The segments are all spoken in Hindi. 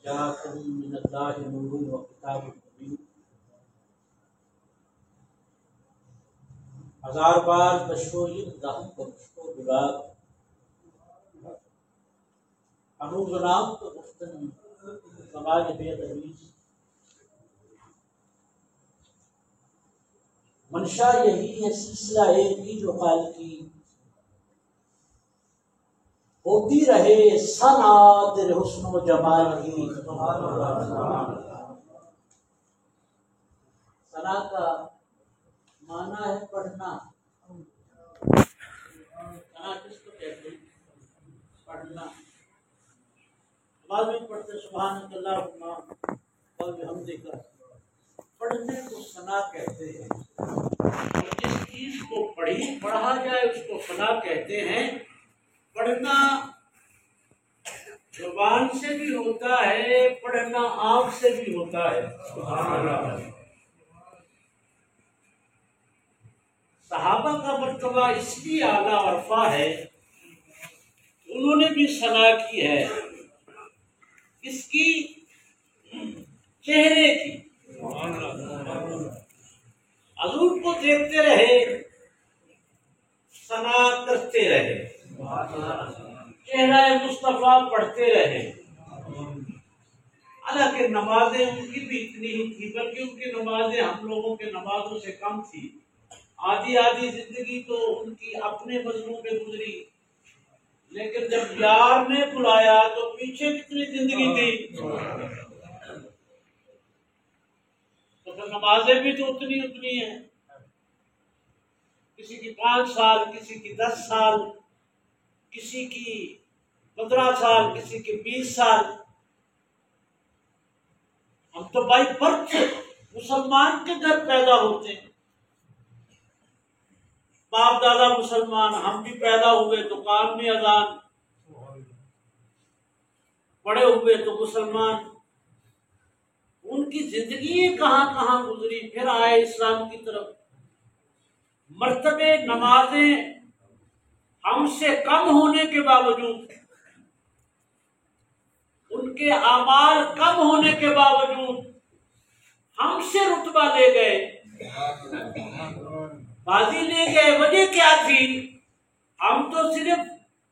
जाअकुम मिनल्लाहि नूरुन व किताबुम मुबीन। हजार बार बशोयिन दहम बशो गुलाब अनुजनाम तो गुफ्तन समाज बेदरीज। मंशा यही है सिलसिला एक ही जो काल की होती रहे सना तेरे हुस्न व जमाल की। सना का माना है पढ़ना। सना किसको कहते हैं? पढ़ना। नमाज में पढ़ते सुभान अल्लाह और हम देखा पढ़ने को सना कहते हैं। और जिस चीज को पढ़ा जाए उसको सना कहते हैं। पढ़ना जुबान से भी होता है, पढ़ना आंख से भी होता है। सहाबा का मर्तबा इसलिए आला अरफा है, उन्होंने भी सना की है इसकी चेहरे की। हुजूर को देखते रहे, सना करते रहे, चेहरा मुस्तफा पढ़ते रहे। हालांकि नमाजें उनकी भी इतनी ही थी, बल्कि उनकी नमाजें हम लोगों के नमाजों से कम थी। आधी आधी जिंदगी तो उनकी अपने मजलूम पे गुजरी, लेकिन जब यार ने बुलाया तो पीछे कितनी जिंदगी थी। तो फिर नमाजें भी तो उतनी उतनी है। किसी की 5 साल, किसी की 10 साल, किसी की 15 साल, किसी की 20 साल। हम तो बाई बर्थ मुसलमान के घर पैदा होते हैं, बाप दादा मुसलमान, हम भी पैदा हुए तो कान में अजान, बड़े हुए तो मुसलमान। उनकी जिंदगी कहां कहां गुजरी, फिर आए इस्लाम की तरफ। मर्तबे नमाजें हमसे कम होने के बावजूद, उनके आमाल कम होने के बावजूद हमसे रुतबा ले गए, बाजी ले गए। वजह क्या थी? हम तो सिर्फ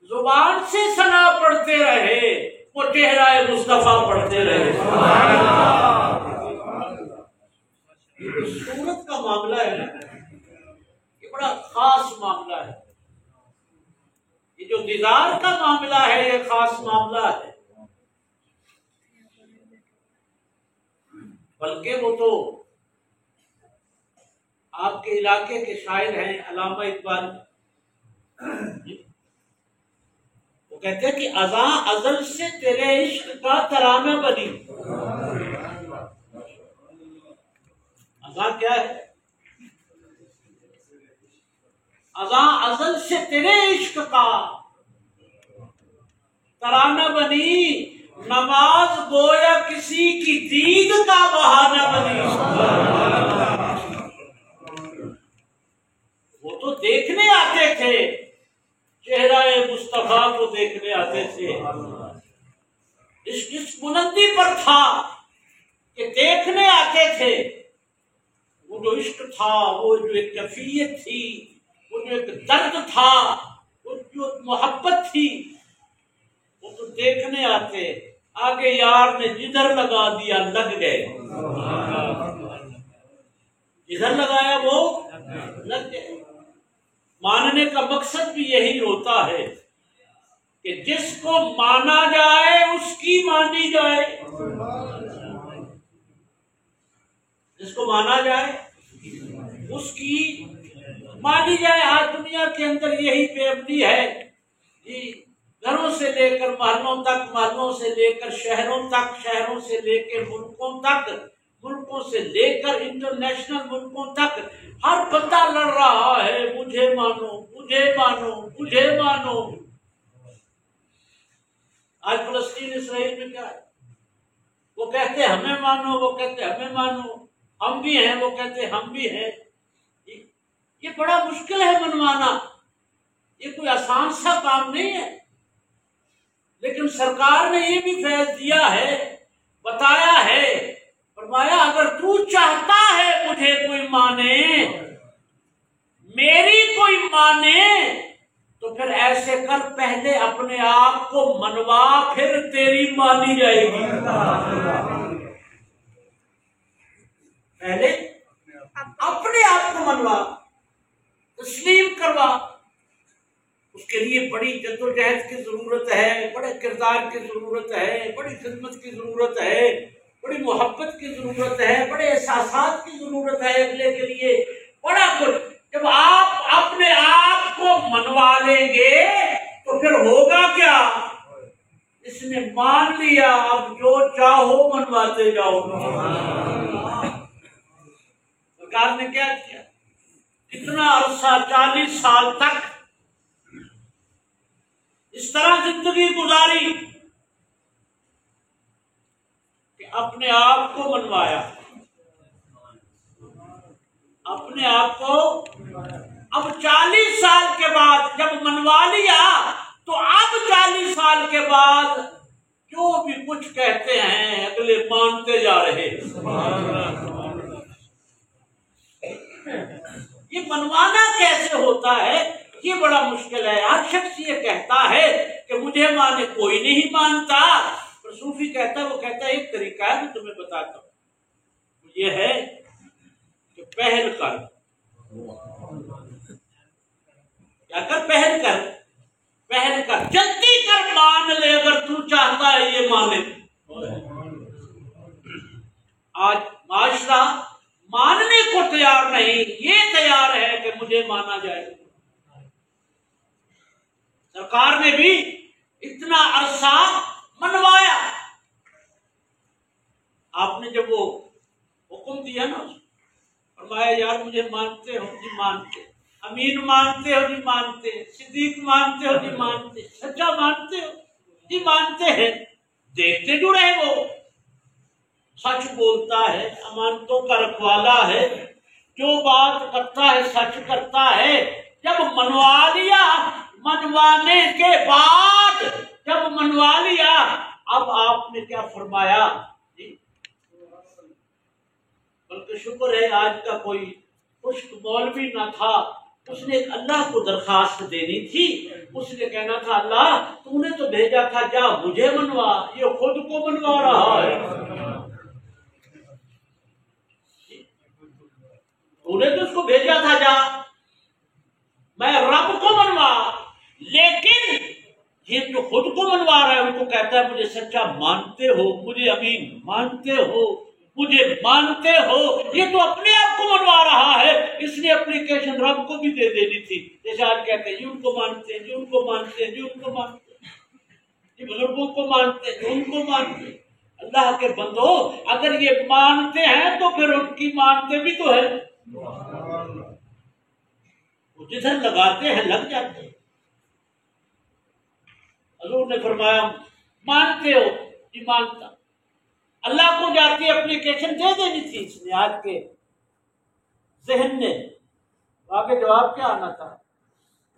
जुबान से सना पढ़ते रहे, वो चेहरा मुस्तफा पढ़ते रहे। ये सूरत का मामला है ना, ये बड़ा खास मामला है। ये जो दीदार का मामला है, ये खास मामला है। बल्कि वो तो आपके इलाके के शायर हैं अल्लामा इकबाल, वो कहते हैं कि अज़ा अज़ल से तेरे इश्क का तराना बनी। अज़ा क्या है? अज़ा अज़ल से तेरे इश्क का तराना बनी, नमाज गोया किसी की दीद का बहाना बनी। वो तो देखने आते थे, चेहरा मुस्तफा को देखने आते थे। इस बुलंदी पर था कि देखने आते थे। वो जो इश्क था, वो जो एक कैफियत थी, वो जो एक दर्द था, वो जो मोहब्बत थी, वो तो देखने आते। आगे यार ने जिधर लगा दिया लग गए, जिधर लगाया वो लग गए। मानने का मकसद भी यही होता है कि जिसको माना जाए उसकी मानी जाए, जिसको माना जाए उसकी मानी जाए। आज दुनिया के अंदर यही बेअमनी है कि घरों से लेकर महलों तक, महलों से लेकर शहरों तक, शहरों से लेकर मुल्कों तक, मुल्कों से लेकर इंटरनेशनल मुल्कों तक हर बंदा लड़ रहा है, मुझे मानो, मुझे मानो, मुझे मानो। आज फलस्तीन इसराइल में क्या है? वो कहते हमें मानो, वो कहते हमें मानो। हम भी हैं, वो कहते हम भी हैं। ये बड़ा मुश्किल है मनवाना, ये कोई आसान सा काम नहीं है। लेकिन सरकार ने ये भी फैसला दिया है बताया है, फरमाया अगर तू चाहता है मुझे कोई माने, मेरी कोई माने, तो फिर ऐसे कर, पहले अपने आप को मनवा, फिर तेरी मानी जाएगी। पहले अपने आप को मनवा, तस्लीम करवा। उसके लिए बड़ी जद्दोजहद की जरूरत है, बड़े किरदार की जरूरत है, बड़ी खिदमत की जरूरत है, बड़ी मोहब्बत की जरूरत है, बड़े एहसासात की जरूरत है अगले के लिए, बड़ा कुछ। जब आप अपने आप को मनवा लेंगे तो फिर होगा क्या? इसने मान लिया, अब जो चाहो मनवाते जाओ। सरकार ने क्या किया? इतना अरसा 40 साल तक इस तरह जिंदगी गुजारी कि अपने आप को मनवाया, अपने आप को। अब 40 साल के बाद जब मनवा लिया, तो अब 40 साल के बाद जो भी कुछ कहते हैं अगले मानते जा रहे। ये मनवाना कैसे होता है, ये बड़ा मुश्किल है। हर शख्स ये कहता है कि मुझे माने, कोई नहीं मानता। पर सूफी कहता है, वो कहता है एक तरीका है, मैं तुम्हें बताता हूं, ये है कि पहल कर। क्या कर? पहल कर, पहल कर, जल्दी कर, मान ले अगर तू चाहता है ये माने। आज माशरा मानने को तैयार नहीं, ये तैयार है कि मुझे माना जाए। सरकार ने भी इतना अरसा मनवाया। आपने जब वो हुक्म दिया ना, फरमाया यार मुझे मानते हो जी? मानते। अमीन मानते हो जी? मानते। सिद्दीक मानते हो जी? मानते। सच्चा मानते हो जी? मानते हैं। देखते जो रहे, वो सच बोलता है, अमानतों का रखवाला है, जो बात करता है सच करता है। जब मनवा लिया, मनवाने के बाद जब मनवा लिया, अब आपने क्या फरमाया? बल्कि शुक्र है आज का कोई खुश्क मौलवी ना था, उसने अल्लाह को दरखास्त देनी थी। उसने कहना था अल्लाह तूने तो भेजा था, जा मुझे मनवा, ये खुद को मनवा रहा है। तूने तो उसको भेजा था, जा मैं रब को मनवा। लेकिन ये तो खुद को मनवा रहा है, उनको कहता है मुझे सच्चा मानते हो, मुझे अमीन मानते हो, मुझे मानते हो। ये तो अपने आप को मनवा रहा है। इसने एप्लीकेशन रब को भी दे देनी थी। जैसे आज कहते हैं जी उनको मानते हैं, जी उनको मानते हैं, जी उनको मानते हैं, जी बुजुर्गों को मानते हैं, जी उनको मानते हैं। अल्लाह के बंदो, अगर ये मानते हैं तो फिर उनकी मानते भी तो है। जिधर लगाते हैं लग जाते हैं। हुजूर ने फरमाया मानते हो जी? मानता। अल्लाह को जाके एप्लीकेशन दे देनी थी इसने, आज के जहन ने। आगे जवाब क्या आना था?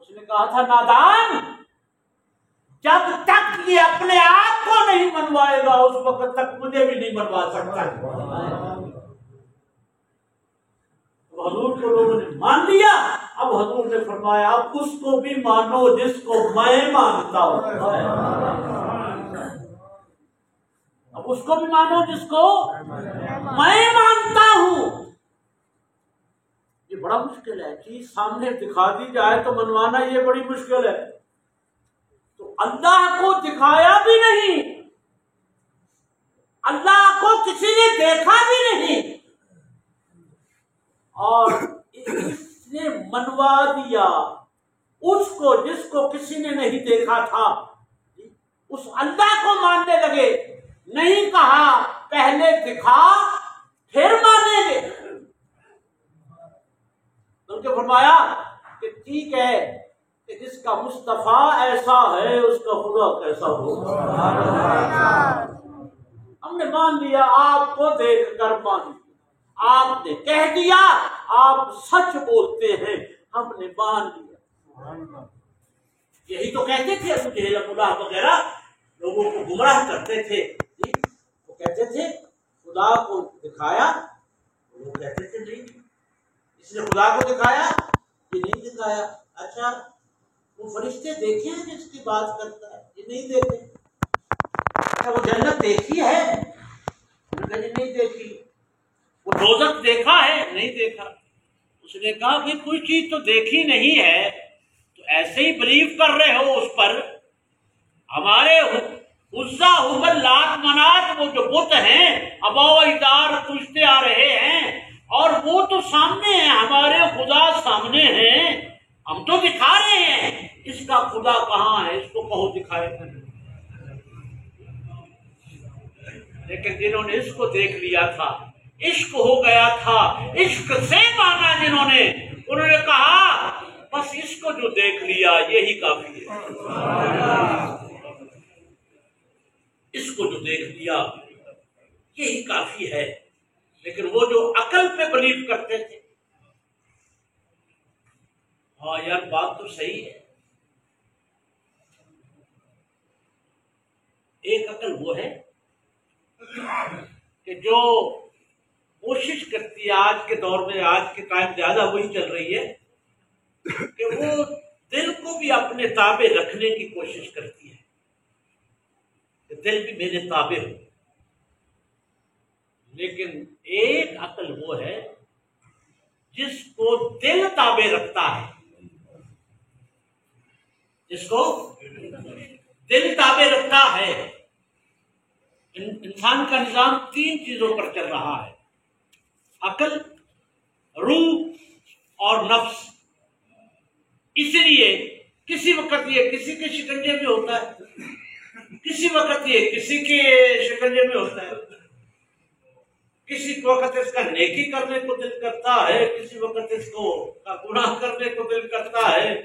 उसने कहा था नादान, जब तक ये अपने आप को नहीं मनवाएगा उस वक्त तक मुझे भी नहीं मनवा सकता। तो हजूर को लोगों ने मान लिया। अब हजूर ने फरमाया अब उसको भी मानो जिसको मैं मानता हूं। अब उसको भी मानो जिसको मैं मानता हूं। ये बड़ा मुश्किल है। चीज सामने दिखा दी जाए तो मनवाना ये बड़ी मुश्किल है। तो अल्लाह को दिखाया भी नहीं, अल्लाह को किसी ने देखा भी नहीं, और इसने मनवा दिया उसको जिसको किसी ने नहीं देखा था। उस अल्लाह को मानने लगे। नहीं कहा पहले दिखा फिर मानेंगे, बल्कि फरमाया कि ठीक है कि जिसका मुस्तफा ऐसा है उसका खुदा कैसा होगा। हमने मान लिया, आपको देखकर मान लिया, आपने कह दिया, आप सच बोलते हैं, हमने मान लिया। यही तो कहते थे अबू जहल वगैरह, लोगों को गुमराह करते थे। वो कहते थे खुदा को दिखाया, वो कहते थे नहीं, इसने खुदा को दिखाया, ये नहीं दिखाया। अच्छा, वो फरिश्ते देखे हैं जिसकी बात करता है, ये नहीं देखे। अच्छा, वो जन्नत देखी है, ये नहीं देखी। वो दोज़ख देखा है, नहीं देखा। उसने कहा कि कोई चीज तो देखी नहीं है, तो ऐसे ही बिलीव कर रहे हो उस पर। हमारे उज़्ज़ा, हुबल, लात, मनात, वो जो बुत हैं, अबाइदार पूछते आ रहे हैं, और वो तो सामने है, हमारे खुदा सामने हैं, हम तो दिखा रहे हैं, इसका खुदा कहाँ है, इसको कहो दिखाए। लेकिन जिन्होंने इसको देख लिया था, इश्क हो गया था, इश्क से माना जिन्होंने, उन्होंने कहा बस इसको जो देख लिया यही काफी है, इसको जो देख लिया यही काफी है। लेकिन वो जो अकल पे बिलीव करते थे, हाँ यार बात तो सही है। एक अकल वो है कि जो कोशिश करती है, आज के दौर में, आज के टाइम ज्यादा वही चल रही है कि वो दिल को भी अपने ताबे रखने की कोशिश करती है, कि दिल भी मेरे ताबे हो। लेकिन एक अकल वो है जिसको दिल ताबे रखता है, जिसको दिल ताबे रखता है। इंसान का निजाम 3 चीजों पर चल रहा है, अकल, रूह और नफ्स। इसलिए किसी वक्त ये किसी के शिकंजे में होता है, किसी वक्त ये किसी के शिकंजे में होता है, किसी वक्त इसका नेकी करने को दिल करता है, किसी वक्त इसको गुनाह करने को दिल करता है।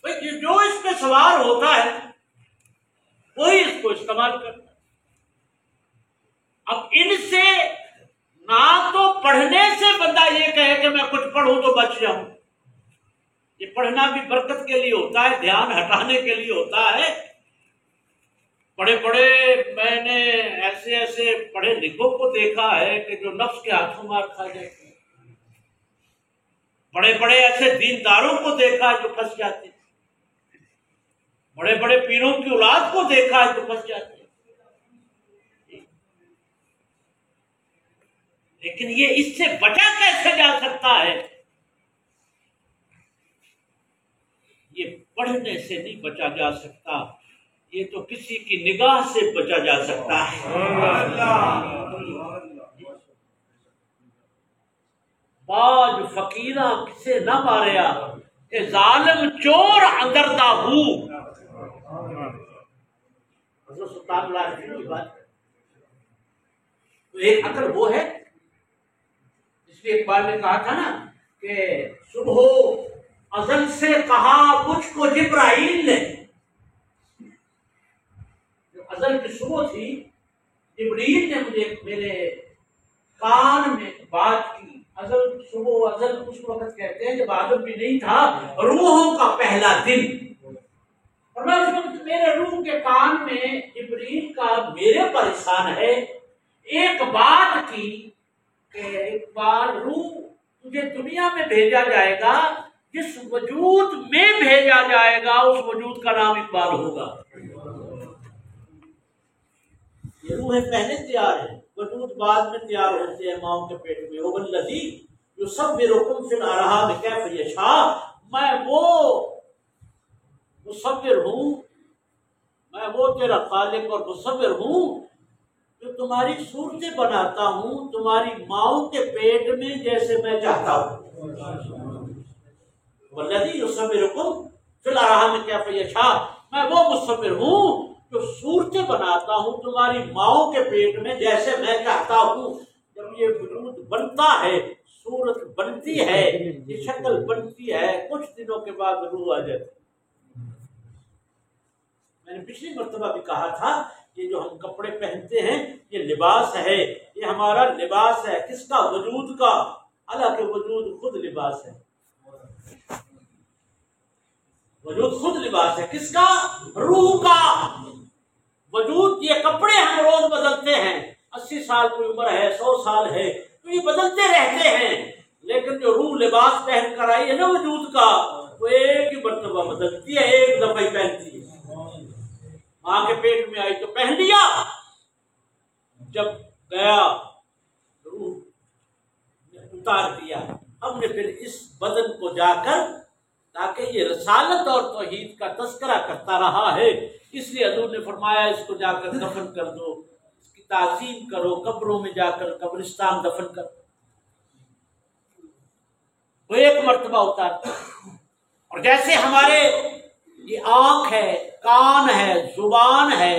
भाई जो इस पे सवार होता है वही इसको इस्तेमाल करता है। अब इनसे ना तो पढ़ने से बंदा ये कहे कि मैं कुछ पढ़ूं तो बच जाऊं, ये पढ़ना भी बरकत के लिए होता है, ध्यान हटाने के लिए होता है। बड़े बड़े मैंने ऐसे ऐसे पढ़े लिखों को देखा है कि जो नफ्स के हाथों मार खा जाते हैं, बड़े बड़े ऐसे दीनदारों को देखा है जो फंस जाते हैं, बड़े बड़े पीरों की औलाद को देखा है जो फंस जाते हैं। लेकिन ये इससे बचा कैसे जा सकता है? ये पढ़ने से नहीं बचा जा सकता, ये तो किसी की निगाह से बचा जा सकता है। बाज फकीरा किसे न मारिया, जालिम चोर अंदर दाबू। तो एक अकल वो है, इसलिए एक बार ने कहा था ना कि सुबह अज़ल से कहा मुझको जिब्राइल ने, जो अज़ल की सुबह थी, जिब्रील ने मुझे मेरे कान में बात की। अज़ल सुबह, अज़ल उस वक्त कहते हैं जब आदम भी नहीं था, रूहों का पहला दिन। और मैं उस वक्त मेरे रूह के कान में जिब्रील का मेरे पर एहसान है एक बात की कि एक बार रूह तुझे दुनिया में भेजा जाएगा, जिस वजूद में भेजा जाएगा उस वजूद का नाम इकबाल होगा। ये रूह पहले तैयार है, वजूद बाद में तैयार होते हैं माओ के पेट में। वो वल्लज़ी युसव्विरुकुम फिल अरहाम कैफ़ यशा, मैं वो मुसव्विर हूँ, मैं वो तेरा खालिक और मुसव्विर हूँ जो तुम्हारी सूरतें बनाता हूँ तुम्हारी माओ के पेट में जैसे मैं चाहता हूँ। वल्लज़ी युसव्विरुकुम फिल अरहाम कैफ़ यशा, मैं वो मुसव्विर हूँ जो सूरतें बनाता हूँ तुम्हारी माओ के पेट में जैसे मैं चाहता हूँ। जब ये वजूद बनता है, सूरत बनती है, ये शक्ल बनती है, कुछ दिनों के बाद रूह आ जाती है। मैंने पिछली मर्तबा भी कहा था, ये जो हम कपड़े पहनते हैं ये लिबास है, ये हमारा लिबास है। किसका? वजूद का। हालांकि वजूद खुद लिबास है, वजूद खुद लिबास है। किसका? रूह का। वजूद, ये कपड़े हम रोज बदलते हैं, 80 साल की उम्र है, 100 साल है, तो ये बदलते रहते हैं। लेकिन जो रूह लिबास पहन कर आई है ना वजूद का, वो एक ही मर्तबा बदलती है, एक दफा ही पहनती है। माँ के पेट में आई तो पहन लिया, जब गया रूह उतार दिया। हमने फिर इस बदन को जाकर, ताकि ये रसालत और तौहीद का तस्करा करता रहा है, इसलिए हजूर ने फरमाया इसको जाकर दफन कर दो, इसकी ताज़ीम करो, कब्रों में जाकर कब्रिस्तान दफन कर। वो एक मर्तबा उतार। और जैसे हमारे ये आंख है, कान है, जुबान है,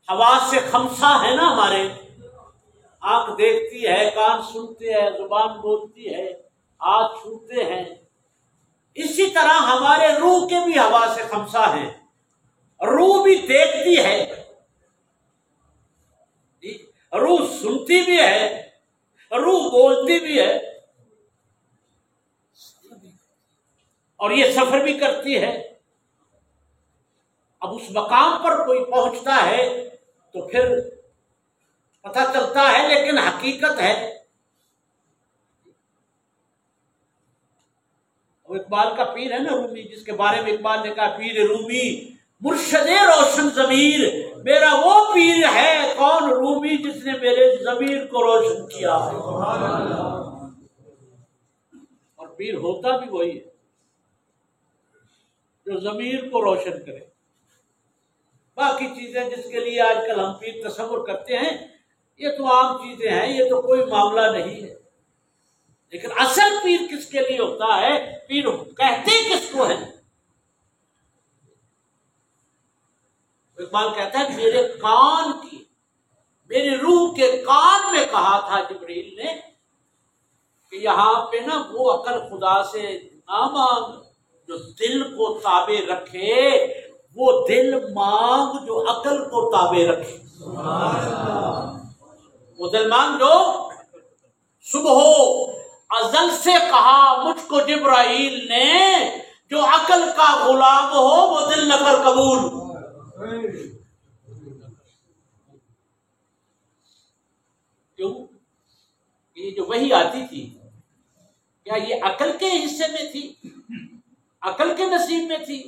हवास से खमसा है ना, हमारे आंख देखती है, कान सुनते हैं, जुबान बोलती है, हाथ छूते हैं, इसी तरह हमारे रूह के भी हवा से खमसा है। रूह भी देखती है, रूह सुनती भी है, रूह बोलती भी है, और ये सफर भी करती है। अब उस मकाम पर कोई पहुंचता है तो फिर पता चलता है, लेकिन हकीकत है। वो इकबाल का पीर है ना रूमी, जिसके बारे में इकबाल ने कहा, पीर रूमी मुर्शदे रोशन जमीर, मेरा वो पीर है कौन रूमी जिसने मेरे जमीर को रोशन किया है। और पीर होता भी वही है जो जमीर को रोशन करे। बाकी चीजें जिसके लिए आजकल हम पीर तस्वुर करते हैं, ये तो आम चीजें हैं, ये तो कोई मामला नहीं है। लेकिन असल पीर किसके लिए होता है, पीर कहते किसको है? इकबाल कहता है मेरे कान की, मेरी रूह के कान में कहा था जिब्रील ने कि यहाँ पे ना वो अकल खुदा से ना मांग जो दिल को ताबे रखे, वो दिल मांग जो अकल को ताबे रखे। वो दिल मांग जो सुबह अजल से कहा मुझको जिब्राइल ने, जो अकल का गुलाम हो वो दिल न कर कबूल। क्यों? ये जो वही आती थी, क्या ये अकल के हिस्से में थी, अकल के नसीब में थी?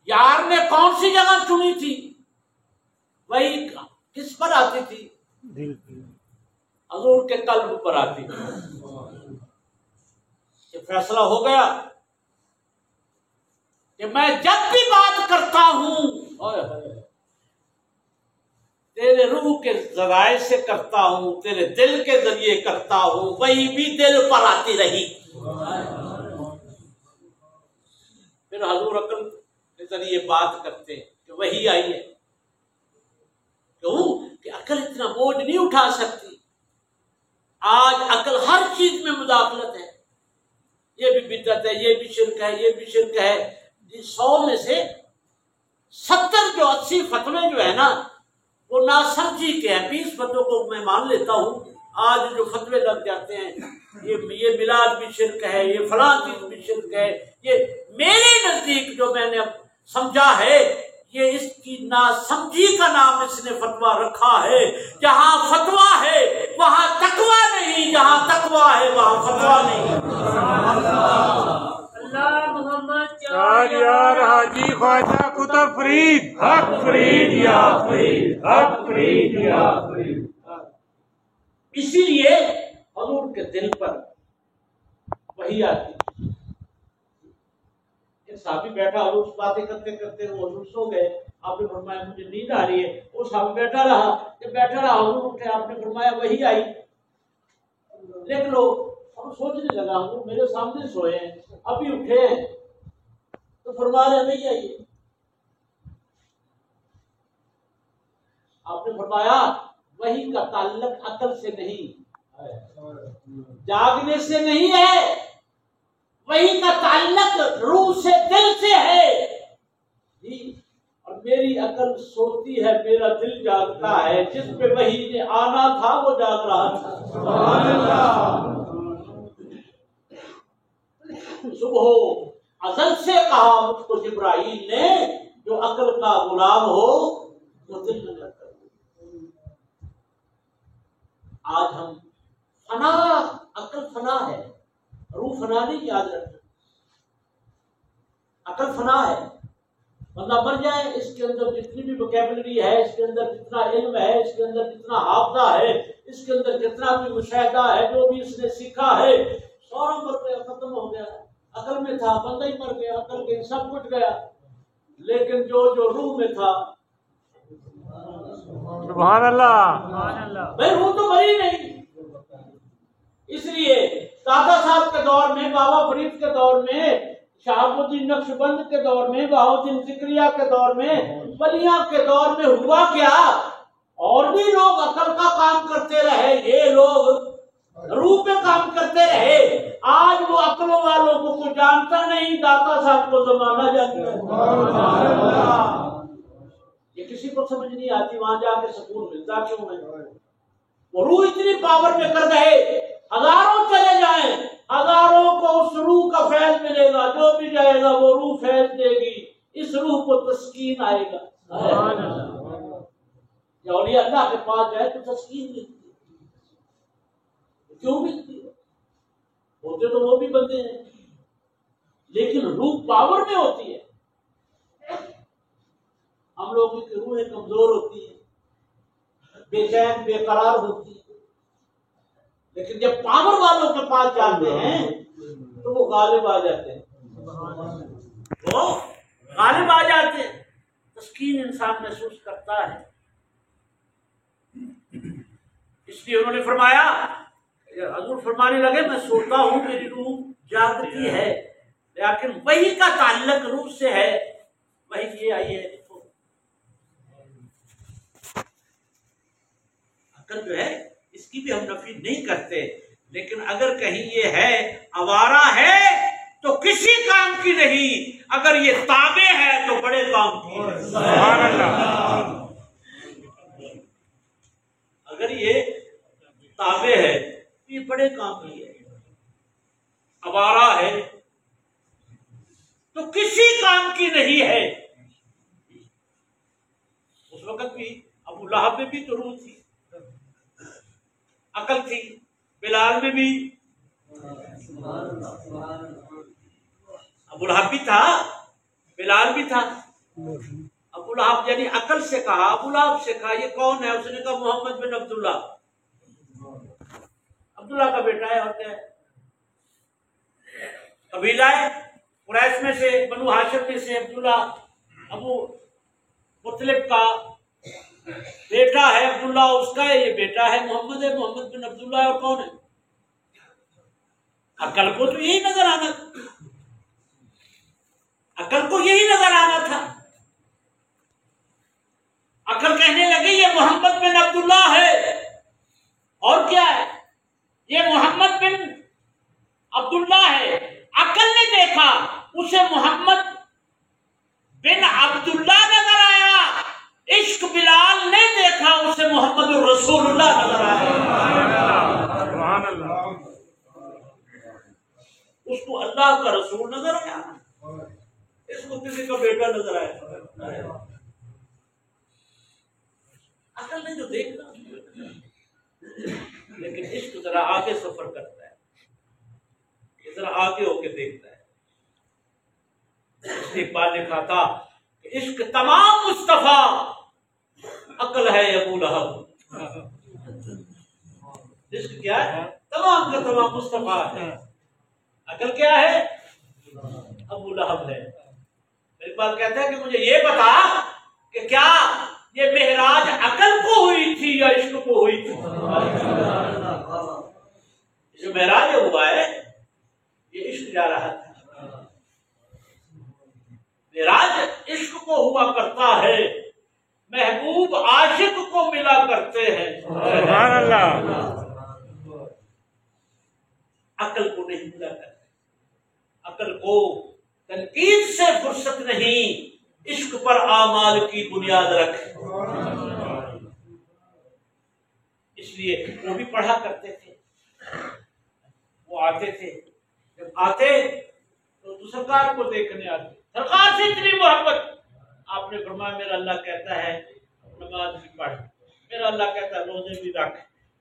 यार ने कौन सी जगह चुनी थी? वही किस पर आती थी? हजूर के कल्ब पर आती थी। ये फैसला हो गया कि मैं जब भी बात करता हूं तेरे रूह के जराए से करता हूं, तेरे दिल के जरिए करता हूं, वही भी दिल पर आती रही। फिर हजूर अकल के जरिए बात करते कि वही आई है। क्यों? कि अकल इतना बोझ नहीं उठा सकती। आज अकल हर चीज में मुदाखलत है, ये भी बिदअत है, ये भी शिर्क है, ये भी शिर्क है। 100 में से 70 जो 80 फतवे जो है ना, वो नासमझी के हैं। 20 फतवों को मैं मान लेता हूँ। आज जो फतवे लग जाते हैं, ये मिलाद भी शिर्क है, ये फलां चीज भी शिर्क है, ये मेरे नजदीक जो मैंने अब समझा है, ये इसकी नासमझी का नाम इसने फतवा रखा है। जहां फतवा है वहां तकवा नहीं, जहां तकवा है वहां फतवा नहीं। अल्लाह मोहम्मद यार हाजी ख्वाजा कुतुब फरीद, हक फरीद या फरीद, हक फरीद या फरीद। इसीलिए हजूर के दिल पर वही आती। साहबी बैठा, हजूर बातें करते करते वो हजूर सो गए। आपने फरमाया मुझे नींद आ रही है। वो साहबी बैठा रहा, जब बैठा रहा हजूर उठे, आपने फरमाया वही आई। देख लो, अब सोचने लगा हूँ मेरे सामने सोए हैं, अभी उठे हैं, तो फरमा रहे नहीं आई। आपने फरमाया वही का ताल्लुक अकल से नहीं, जागने से नहीं है, वही का ताल्लुक रूह से, दिल से है। और मेरी अकल सोती है, मेरा दिल जागता है। जिस पे वही ने आना था वो जाग रहा था। सुबह अजल से कहा मुझको जिब्राइल ने, जो अकल का गुलाम हो वो दिल न कर। आज हम फना, अकल फना है, रूह फना नहीं, याद रखना। अकल फना है, बंदा मर जाए, इसके अंदर जितनी भी वोकैबुलरी है, इसके अंदर जितना इल्म है, इसके अंदर जितना हाफजा है, इसके अंदर जितना भी मुशाहिदा है, जो भी इसने सीखा है, सारा मर गया, खत्म हो गया। अकल में था, बंदा ही मर गया, अकल के सब कुछ गया। लेकिन जो जो रूह में था, सुभान अल्लाह, भाई रूह तो मरी नहीं। इसलिए दादा साहब के दौर में, बाबा फरीद के दौर में, शहाबुद्दीन नक्शबंद के दौर में, बहाउद्दीन जिक्रिया के दौर में, वलिया के दौर में हुआ क्या? और भी लोग अकल का काम करते रहे, ये लोग रूह पे काम करते रहे। आज वो अकलों वालों को कुछ जानता नहीं, दाता साहब को जमाना जानता है। ये किसी को समझ नहीं आती, वहां जाके सुकून मिलता क्यों है? वो रूह इतनी पावर में कर गए, हजारों चले जाए, हजारों को उस रूह का फैज मिलेगा, जो भी जाएगा वो रूह फैज देगी, इस रूह को तस्कीन आएगा। औलिया अल्लाह के पास जाए तो तस्कीन मिलती है, क्यों मिलती है? होते तो वो भी बंदे हैं, लेकिन रूह पावर में होती है। हम लोगों की रूहें कमजोर होती है, बेचैन बेकरार होती है, लेकिन जब पावर वालों के पास जाते हैं तो वो गालिब आ जाते हैं, वो गालिब आ जाते हैं। तस्कीन इंसान महसूस करता है। इसलिए उन्होंने फरमाया, हजूर फरमाने लगे, मैं सोता हूं, मेरी रूह जागती है, लेकिन वही का ताल्लुक रूह से है। वही ये आई है, देखो अकल जो है इसकी भी हम नफी नहीं करते, लेकिन अगर कहीं ये है आवारा है तो किसी काम की नहीं, अगर ये ताबे है तो बड़े काम की है। सुभान अल्लाह। अगर ये ताबे है तो ये बड़े काम की है, आवारा है तो किसी काम की नहीं है। उस वक्त भी अबू लहब में भी तो रूह थी, अकल थी, बिलाल में भी अबू लहब भी था, बिलाल भी था। अबू लहब यानी अकल से कहा, अबू लहब से कहा ये कौन है? उसने कहा मोहम्मद बिन अब्दुल्ला, अब्दुल्ला का बेटा है। और क्या है? कबीला है कुरैश में से, बनु हाशिम में से अब्दुल्ला अबू मुतलिब का बेटा है, अब्दुल्ला उसका है, ये बेटा है मोहम्मद है, मोहम्मद बिन अब्दुल्ला। और कौन है? अकल को तो यही नजर आना था, अकल को यही नजर आना था। अकल कहने लगी ये मोहम्मद बिन अब्दुल्ला है, और क्या है? ये मोहम्मद बिन अब्दुल्ला है। अकल ने देखा उसे मोहम्मद बिन अब्दुल्ला नजर आया, इश्क बिलाल ने देखा उसे मोहम्मद रसूलुल्लाह नजर आया। सुभान अल्लाह। उसको अल्लाह का रसूल नजर आया, इसको किसी का बेटा नजर आया। अकल ने जो देखना, लेकिन इश्क जरा आगे सफर करता है, जरा आगे होके देखता है। इसलिए इकबाल लिखा था कि इश्क तमाम मुस्तफा, अकल है अबू लहब। इश्क क्या है? तमाम का तमाम मुस्तफा है, अकल क्या है? अबू लहब है। इकबाल कहता है कि मुझे ये बता कि क्या ये मेहराज अकल को हुई थी या इश्क को हुई थी? जो मेहराज हुआ है ये इश्क जा रहा था, मेहराज इश्क को हुआ करता है, महबूब आशिक को मिला करते हैं। सुभान अल्लाह। अकल को नहीं मिला करते, अकल को तनकीद से फुर्सत नहीं, इश्क पर आमाल की बुनियाद रख। इसलिए वो भी पढ़ा करते थे, वो आते थे, जब आते तो सरकार को देखने आते, सरकार से इतनी मोहब्बत। आपने फरमाया मेरा अल्लाह कहता है नमाज भी पढ़, मेरा अल्लाह कहता है रोजे भी रख,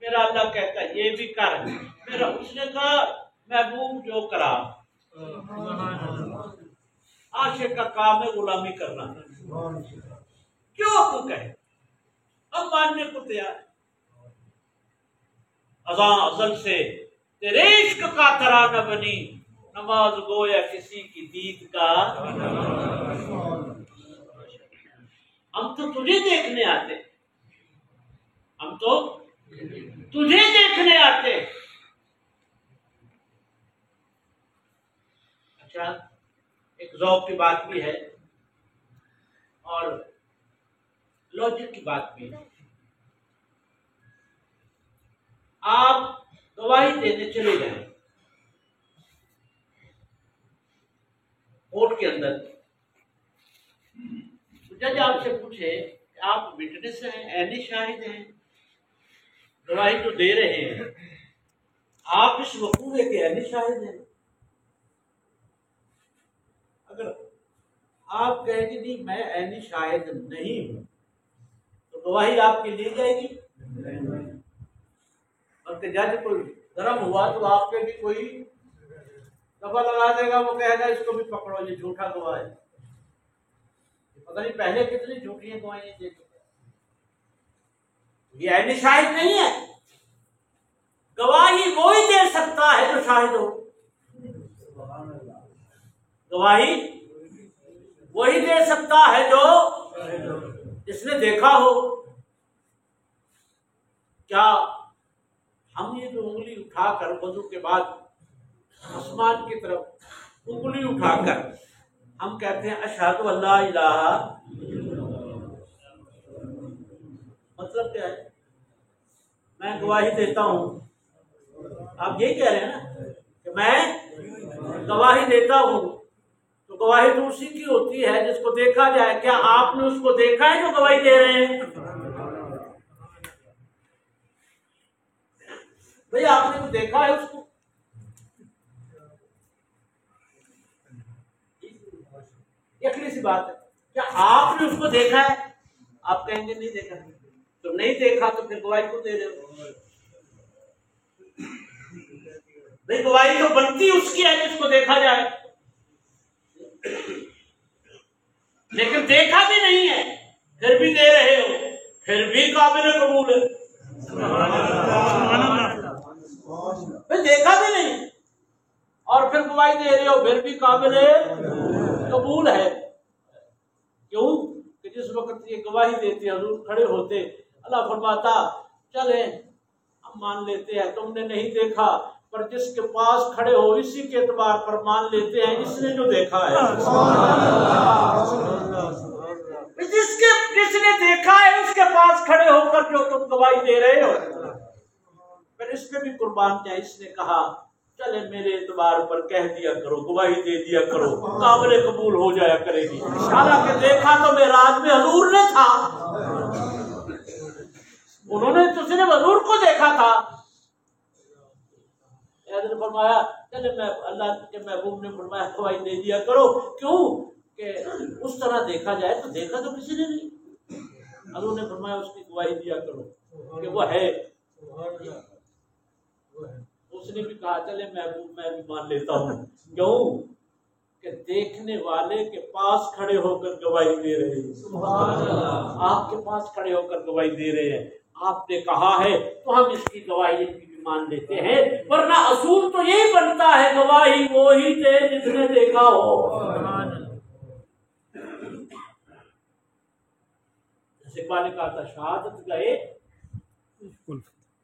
मेरा अल्लाह कहता है ये भी कर, मेरा उसने कहा महबूब जो करा, आशिक का काम है गुलामी करना, क्यों तू कहे, अब मानने को तैयार। अज़ां अज़ल से तेरे इश्क का तराना बनी, नमाज गोया किसी की दीद का। हम तो तुझे देखने आते, हम तो तुझे देखने आते। अच्छा, एक ज़ौक़ की बात भी है और लॉजिक की बात भी है। आप गवाही देने चले जाएं कोर्ट के अंदर, जज आपसे पूछे आप विटनेस हैं, ऐनी शाहिद हैं, गवाही तो दे रहे हैं, आप इस वकूए के ऐनी शाहिद हैं। अगर आप कहेंगे नहीं मैं ऐनी शाहिद नहीं हूं, तो गवाही आपकी ली जाएगी। और जज को गरम हुआ तो आप पे भी कोई दफा लगा देगा, वो कहेगा इसको भी पकड़ो, ये झूठा गवाह है। पता नहीं पहले कितनी झूठी गवाही दे चुके, ये ऐनी शाहिद नहीं है। गवाही वो ही दे सकता है जो शाहिद हो, गवाही वही दे सकता है जो इसने देखा हो। क्या हम ये जो उंगली उठाकर वजू के बाद आसमान की तरफ उंगली उठाकर हम कहते हैं अशहदु अल्ला इलाहा, मतलब क्या है? मैं गवाही देता हूं, आप यही कह रहे हैं ना कि मैं गवाही देता हूं, तो गवाही तो उसी की होती है जिसको देखा जाए। क्या आपने उसको देखा है जो गवाही दे रहे हैं? भाई आपने तो देखा है उसको, यकीनी सी बात है। क्या आपने उसको देखा है? आप कहेंगे नहीं देखा, तो नहीं देखा तो फिर गवाही क्यों दे रहे हो? नहीं, गवाही तो बनती उसकी है जिसको देखा जाए, लेकिन देखा भी नहीं है फिर भी दे रहे हो, फिर भी काबिल कबूल है। फिर देखा भी नहीं और फिर गवाही दे रहे हो, फिर भी काबिल कबूल है। क्यों कि जिस वक्त ये गवाही देते हुजूर खड़े होते, अल्लाह फरमाता चले हम मान लेते हैं तुमने नहीं देखा, पर जिसके पास खड़े हो इसी के एतबार पर मान लेते हैं इसने जो देखा है। जिसने देखा है उसके पास खड़े होकर जो तुम गवाही दे रहे हो, फिर इस पे भी कुर्बान जाए। इसने कहा चले मेरे एतबार पर कह दिया करो, गवाही दे दिया करो, काबिल कबूल हो जाया करेगी। हालांकि देखा तो मेराज में हुजूर ने था, उन्होंने तो सिर्फ हुजूर को देखा था। फरमाया चले मैं अल्लाह के महबूब ने फरमाया गवाही दे दिया करो, क्यों कि उस तरह देखा जाए तो देखा तो किसी ने नहीं, हुजूर ने फरमाया उसकी गवाही दिया करो कि वो है। उसने भी कहा चले महबूब मैं भी मान लेता हूँ, क्यों कि देखने वाले के पास खड़े होकर गवाही दे रहे हैं, आपके पास खड़े होकर गवाही दे रहे हैं। आपने कहा है तो हम इसकी गवाही भी मान लेते हैं, वरना असूल तो यही बनता है गवाही वो ही दे जिसने देखा हो। जैसे ने कहा था शहादत गए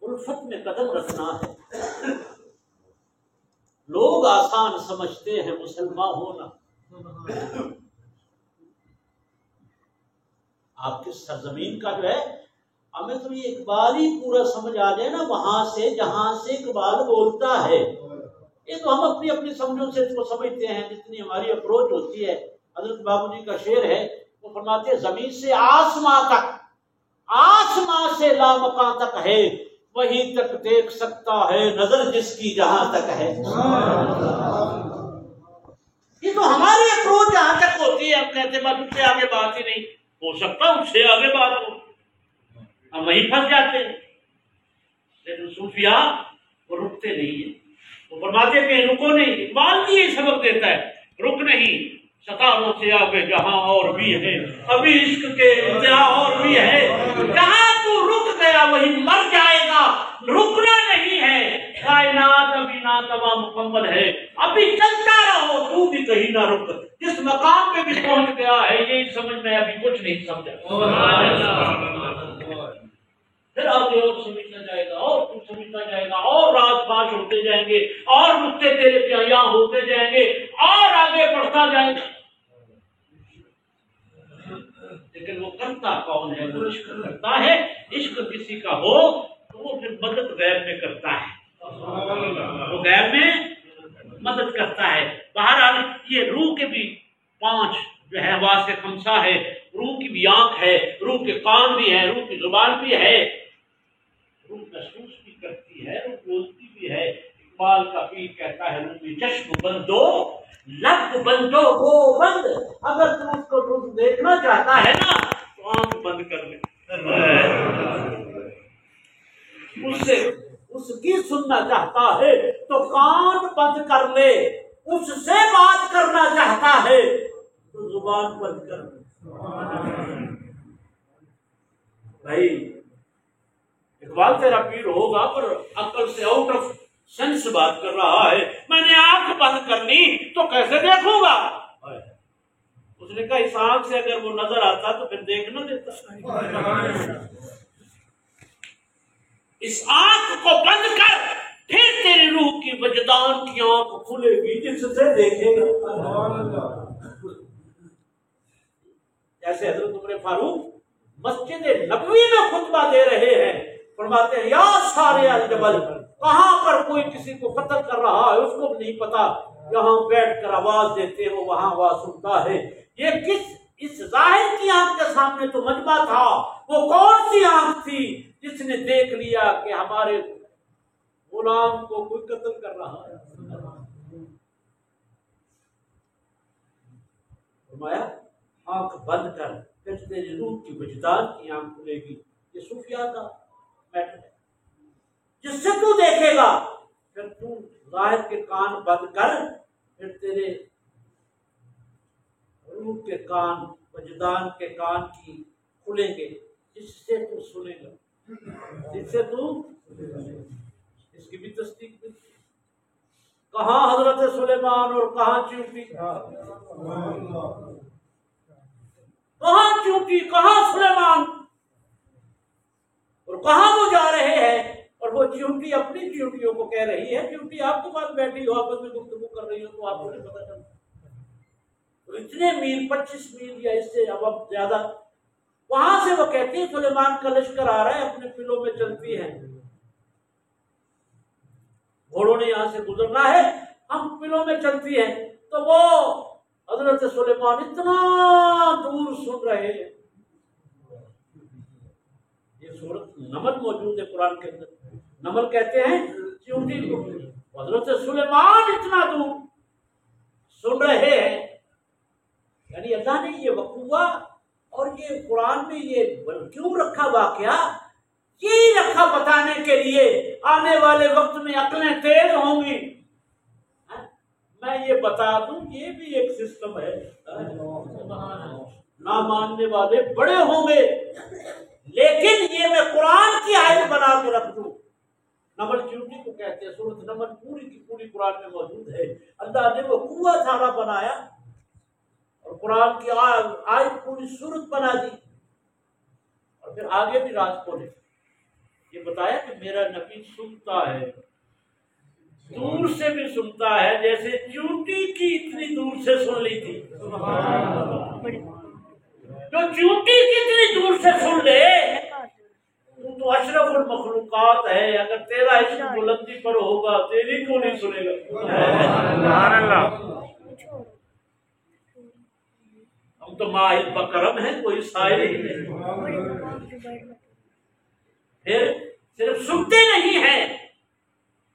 उल्फत में कदम रखना है। लोग आसान समझते हैं मुसलमान होना, आपके सरजमीन का जो है हमें तो ये इकबाल ही पूरा समझ आ जाए ना, वहां से जहां से इकबाल बोलता है। ये तो हम अपनी अपनी समझों से इसको समझते हैं, जितनी हमारी अप्रोच होती है। हजरत बाबूजी का शेर है, वो फरमाते हैं जमीन से आसमां तक, आसमां से लामकां तक है, वहीं तक देख सकता है नजर जिसकी जहां तक है। ये तो हमारी अप्रोच जहां तक होती है, हम कहते हैं बस उससे आगे बात ही नहीं हो सकता, उससे आगे बात हो, हम वहीं फंस जाते हैं। लेकिन सूफिया वो रुकते नहीं है, वो फरमाते हैं रुको नहीं। इकबाल भी ये सबक देता है, रुक नहीं, सतारों से आगे जहां और भी है, अभी इश्क के इंतहा और भी है, जहां तू रुक गया वही मर जाएगा, रुकना नहीं है, कायनात अभी ना तमाम मुकम्मल है, अभी चलता रहो, तू भी कहीं ना रुक, जिस मकाम पे भी पहुंच गया है यही समझ में अभी कुछ नहीं समझा, फिर आगे और समझना जाएगा और तू समझता जाएगा और राजपाश होते जाएंगे और नुक्ते तेरे पे यहाँ होते जाएंगे और आगे बढ़ता जाएगा। लेकिन वो करता कौन है? वो इश्क करता है। इश्क किसी का हो तो वो फिर मदद गैर में करता है, वो गैर में मदद करता है। बहरहाल ये रूह के भी 5 जो है वासे खमसा है, रूह की भी आंख है, रूह के कान भी है, रूह की जुबान भी है, रूह महसूस भी करती है, रूह बोलती भी है। इकबाल का पीर कहता है रूह की चश्म बंदो लब बंदो वो बंद, अगर तू उसको रूह देखना चाहता है ना तो आंख बंद कर ले, उससे उसकी सुनना चाहता है तो कान बंद कर ले, उससे बात करना चाहता है तो जुबान बंद कर ले। भाई इकबाल तेरा पीर होगा पर अक्ल से आउट ऑफ सेंस बात कर रहा है, मैंने आंख बंद कर ली तो कैसे देखूंगा? उसने कहा इस आंख से अगर वो नजर आता तो फिर देख ना देता, इस आंख को बंद कर, फिर तेरी रूह की वजदान की आंख खुलेगी जिससे देखेगा। जैसे हजरत उमर फारूक मस्जिद नबवी में खुतबा दे रहे हैं, फरमाते हैं या सारे अल जबल, कहां पर कोई किसी को कत्ल कर रहा है उसको भी नहीं पता, यहाँ बैठ कर आवाज देते हो वहां आवाज सुनता है। ये किस इस जाहिर की आंख के सामने तो मजमा था, वो कौन सी आंख थी जिसने देख लिया कि हमारे गुलाम को कोई कत्ल कर रहा है? फरमाया आंख बंद कर, फिर तेरी रूह की वजदान की आंख खुलेगी। ये सूफिया का मैटर है, जिससे तू देखेगा, फिर तू जाहिर के कान बंद कर, फिर तेरे रूह के कान वजदान के कान की खुलेंगे जिससे तू सुनेगा, जिससे तू इसकी भी तस्दीक भी। कहाँ हजरत सुलेमान और कहाँ चूंटी, कहाँ चूंटी, कहाँ सुलेमान, और कहाँ वो जा रहे हैं? और वो चूंटी अपनी चूंटियों को कह रही है, चूंटी आपके पास बैठी हो आपस में गुफ्तगू कर रही हो तो आपको नहीं पता चलता। तो इतने मील 25 मील या इससे अब ज्यादा वहां से वो कहती है सुलेमान का लश्कर आ रहा है, अपने पिलों में चलती है, घोड़ों ने यहां से गुजरना है, हम पिलों में चलती है। तो वो हजरत सुलेमान इतना दूर सुन रहे हैं। ये सूरत नमल मौजूद है कुरान के अंदर, नमल कहते हैं चींटी को। हजरत सुलेमान इतना दूर सुन रहे हैं, यानी अल्लाह ने ये वकूआ और ये कुरान में ये क्यों रखा वाकया, ये रखा बताने के लिए आने वाले वक्त में अक्लें तेज होंगी। मैं ये बता दूं ये भी एक सिस्टम है, ना मानने वाले बड़े होंगे, लेकिन ये मैं कुरान की आयत बना के रख दूं। नमल चूंटी को कहते हैं, सूरत नमल पूरी की पूरी कुरान में मौजूद है। अल्लाह ने वो कुआ सारा बनाया और कुरान की आयत पूरी सूरत बना दी, और फिर आगे भी राज खोले। ये बताया कि मेरा नबी सुनता है, दूर से भी सुनता है, जैसे चूंटी की इतनी दूर से सुन ली थी। तो चूंटी कितनी दूर से सुन ले, तू तो अशरफुल मखलूकात है, अगर तेरा इश्क बुलंदी पर होगा तेरी क्यों नहीं सुनेगा? हम तो माहिल बकरम है, कोई शायर ही नहीं। फिर सिर्फ सुनते नहीं है,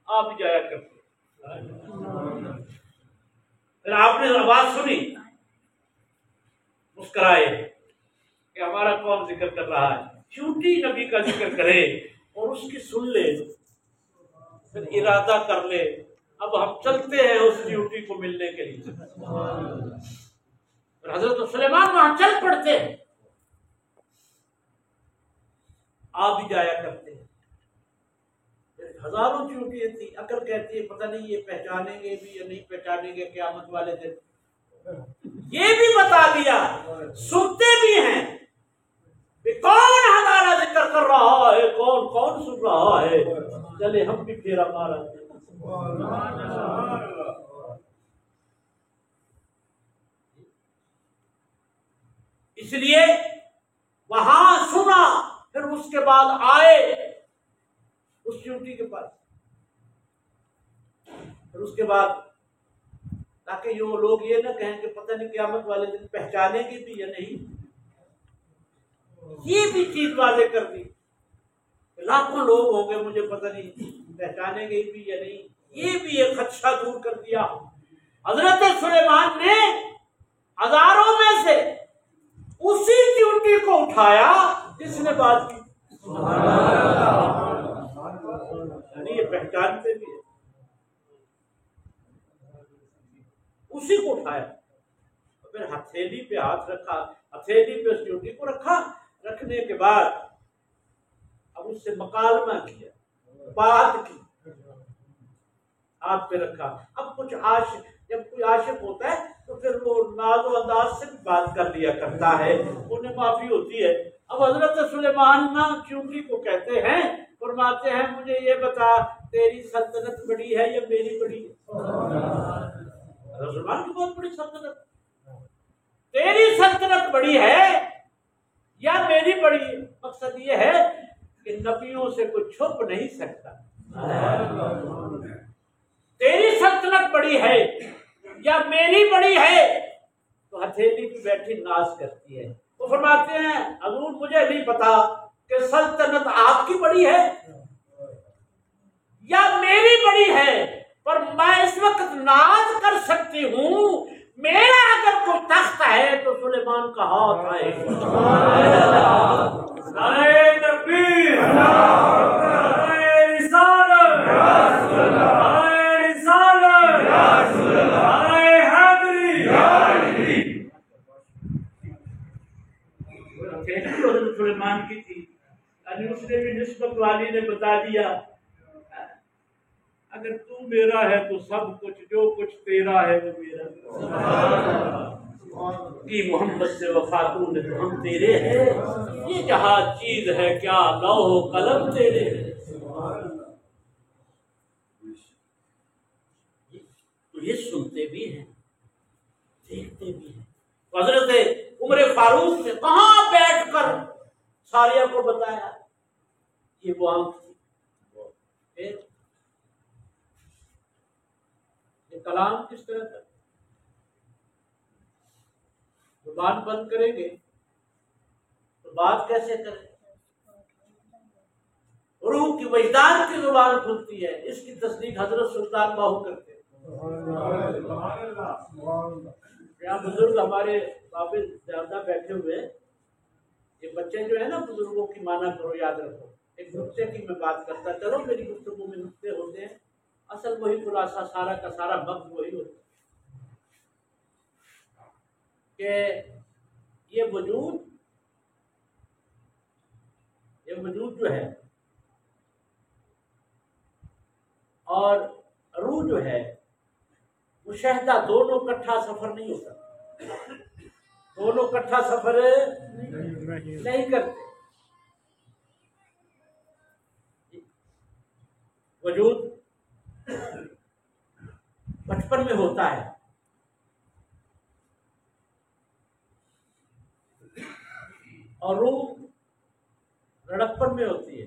आप जाया करते। फिर आपने आवाज सुनी, मुस्कुराए कि हमारा कौन जिक्र कर रहा है। चूंटी नबी का जिक्र करे और उसकी सुन ले फिर इरादा कर ले अब हम चलते हैं उस ड्यूटी को मिलने के लिए। और हजरत सुलेमान वहां चल पड़ते, आ भी जाया करते। हजारों ड्यूटी थी। अकल कहती है पता नहीं ये पहचानेंगे भी या नहीं पहचानेंगे क़यामत वाले दिन। ये भी बता दिया, सुनते भी हैं कि कौन हमारा जिक्र कर रहा है, कौन कौन सुन रहा है, चले हम भी फेरा मारा। इसलिए वहां सुना, फिर उसके बाद आए उस ड्यूटी के पास, फिर उसके बाद ताकि यो लोग ये ना कहें कि पता नहीं क़यामत वाले दिन पहचानेंगे भी या नहीं। ये भी चीज वादे कर दी, लाखों लोग होंगे मुझे पता नहीं पहचानेंगे भी या नहीं। ये भी एक खदशा दूर कर दिया। हजरत सुलेमान ने हजारों में से उसी ड्यूटी को उठाया जिसने बात की। यानी ये पहचानते भी है, उसी को उठाया, फिर हथेली पे हाथ रखा, हथेली पे उस ड्यूटी को रखा। रखने के बाद अब उससे मकालमा किया, बात की, हाथ पे रखा। अब कुछ आशिक, जब कोई आशिक होता है तो फिर वो नाज़ो अंदाज से बात कर लिया करता है, उन्हें माफी होती है। अब हजरत सुलेमान ना ड्यूटी को कहते हैं, फरमाते हैं मुझे ये बता तेरी सल्तनत बड़ी है या मेरी बड़ी है? सुलेमान की बहुत बड़ी सल्तनत, तेरी सल्तनत बड़ी है या मेरी बड़ी है? मकसद ये है कि नबियों से कोई छुप नहीं सकता। तेरी सल्तनत बड़ी है या मेरी बड़ी है? तो हथेली पे बैठी नाज करती है। वो फरमाते हैं हजूर मुझे नहीं पता कि सल्तनत आपकी बड़ी है या मेरी बड़ी है, पर मैं इस वक्त नाज कर सकती हूँ। मेरा अगर कोई तख्त है तो सुलेमान का हाथ है। नारे तकबीर, नारे रिसालत, नारे रिसालत, नारे हैदरी। सुलेमान की थी, उसने भी निस्बत वाली ने बता दिया अगर तू मेरा है तो सब कुछ, जो कुछ तेरा है वो मेरा। कि मोहम्मद से वफातून है तो हम तेरे हैं, ये जहाँ चीज है क्या लौह कलम तेरे है। तो ये सुनते भी हैं, देखते भी हैं। हजरत उमर फारूक ने कहाँ बैठकर सारिया को बताया ये वो आंख थी। कलाम किस तरह का, जुबान बंद करेंगे तो बात कैसे करें? रूह की वजदान की जुबान खुलती है, इसकी तस्दीक हजरत सुल्तान बाहू करते हैं। यहाँ बुजुर्ग हमारे वापिस ज्यादा बैठे हुए, ये बच्चे जो है ना बुजुर्गों की माना करो, याद रखो। एक नुक्ते की मैं बात करता चलो, मेरी गुफ्तगू में नुक्ते होते हैं, असल वही खुलासा सारा का सारा वक्त वही होता कि ये वजूद जो है और रूह जो है, मुशाहिदा दोनों इकट्ठा सफर नहीं होता, दोनों इकट्ठा सफर नहीं करते। वजूद बचपन में होता है और रूह लड़कपन में होती है,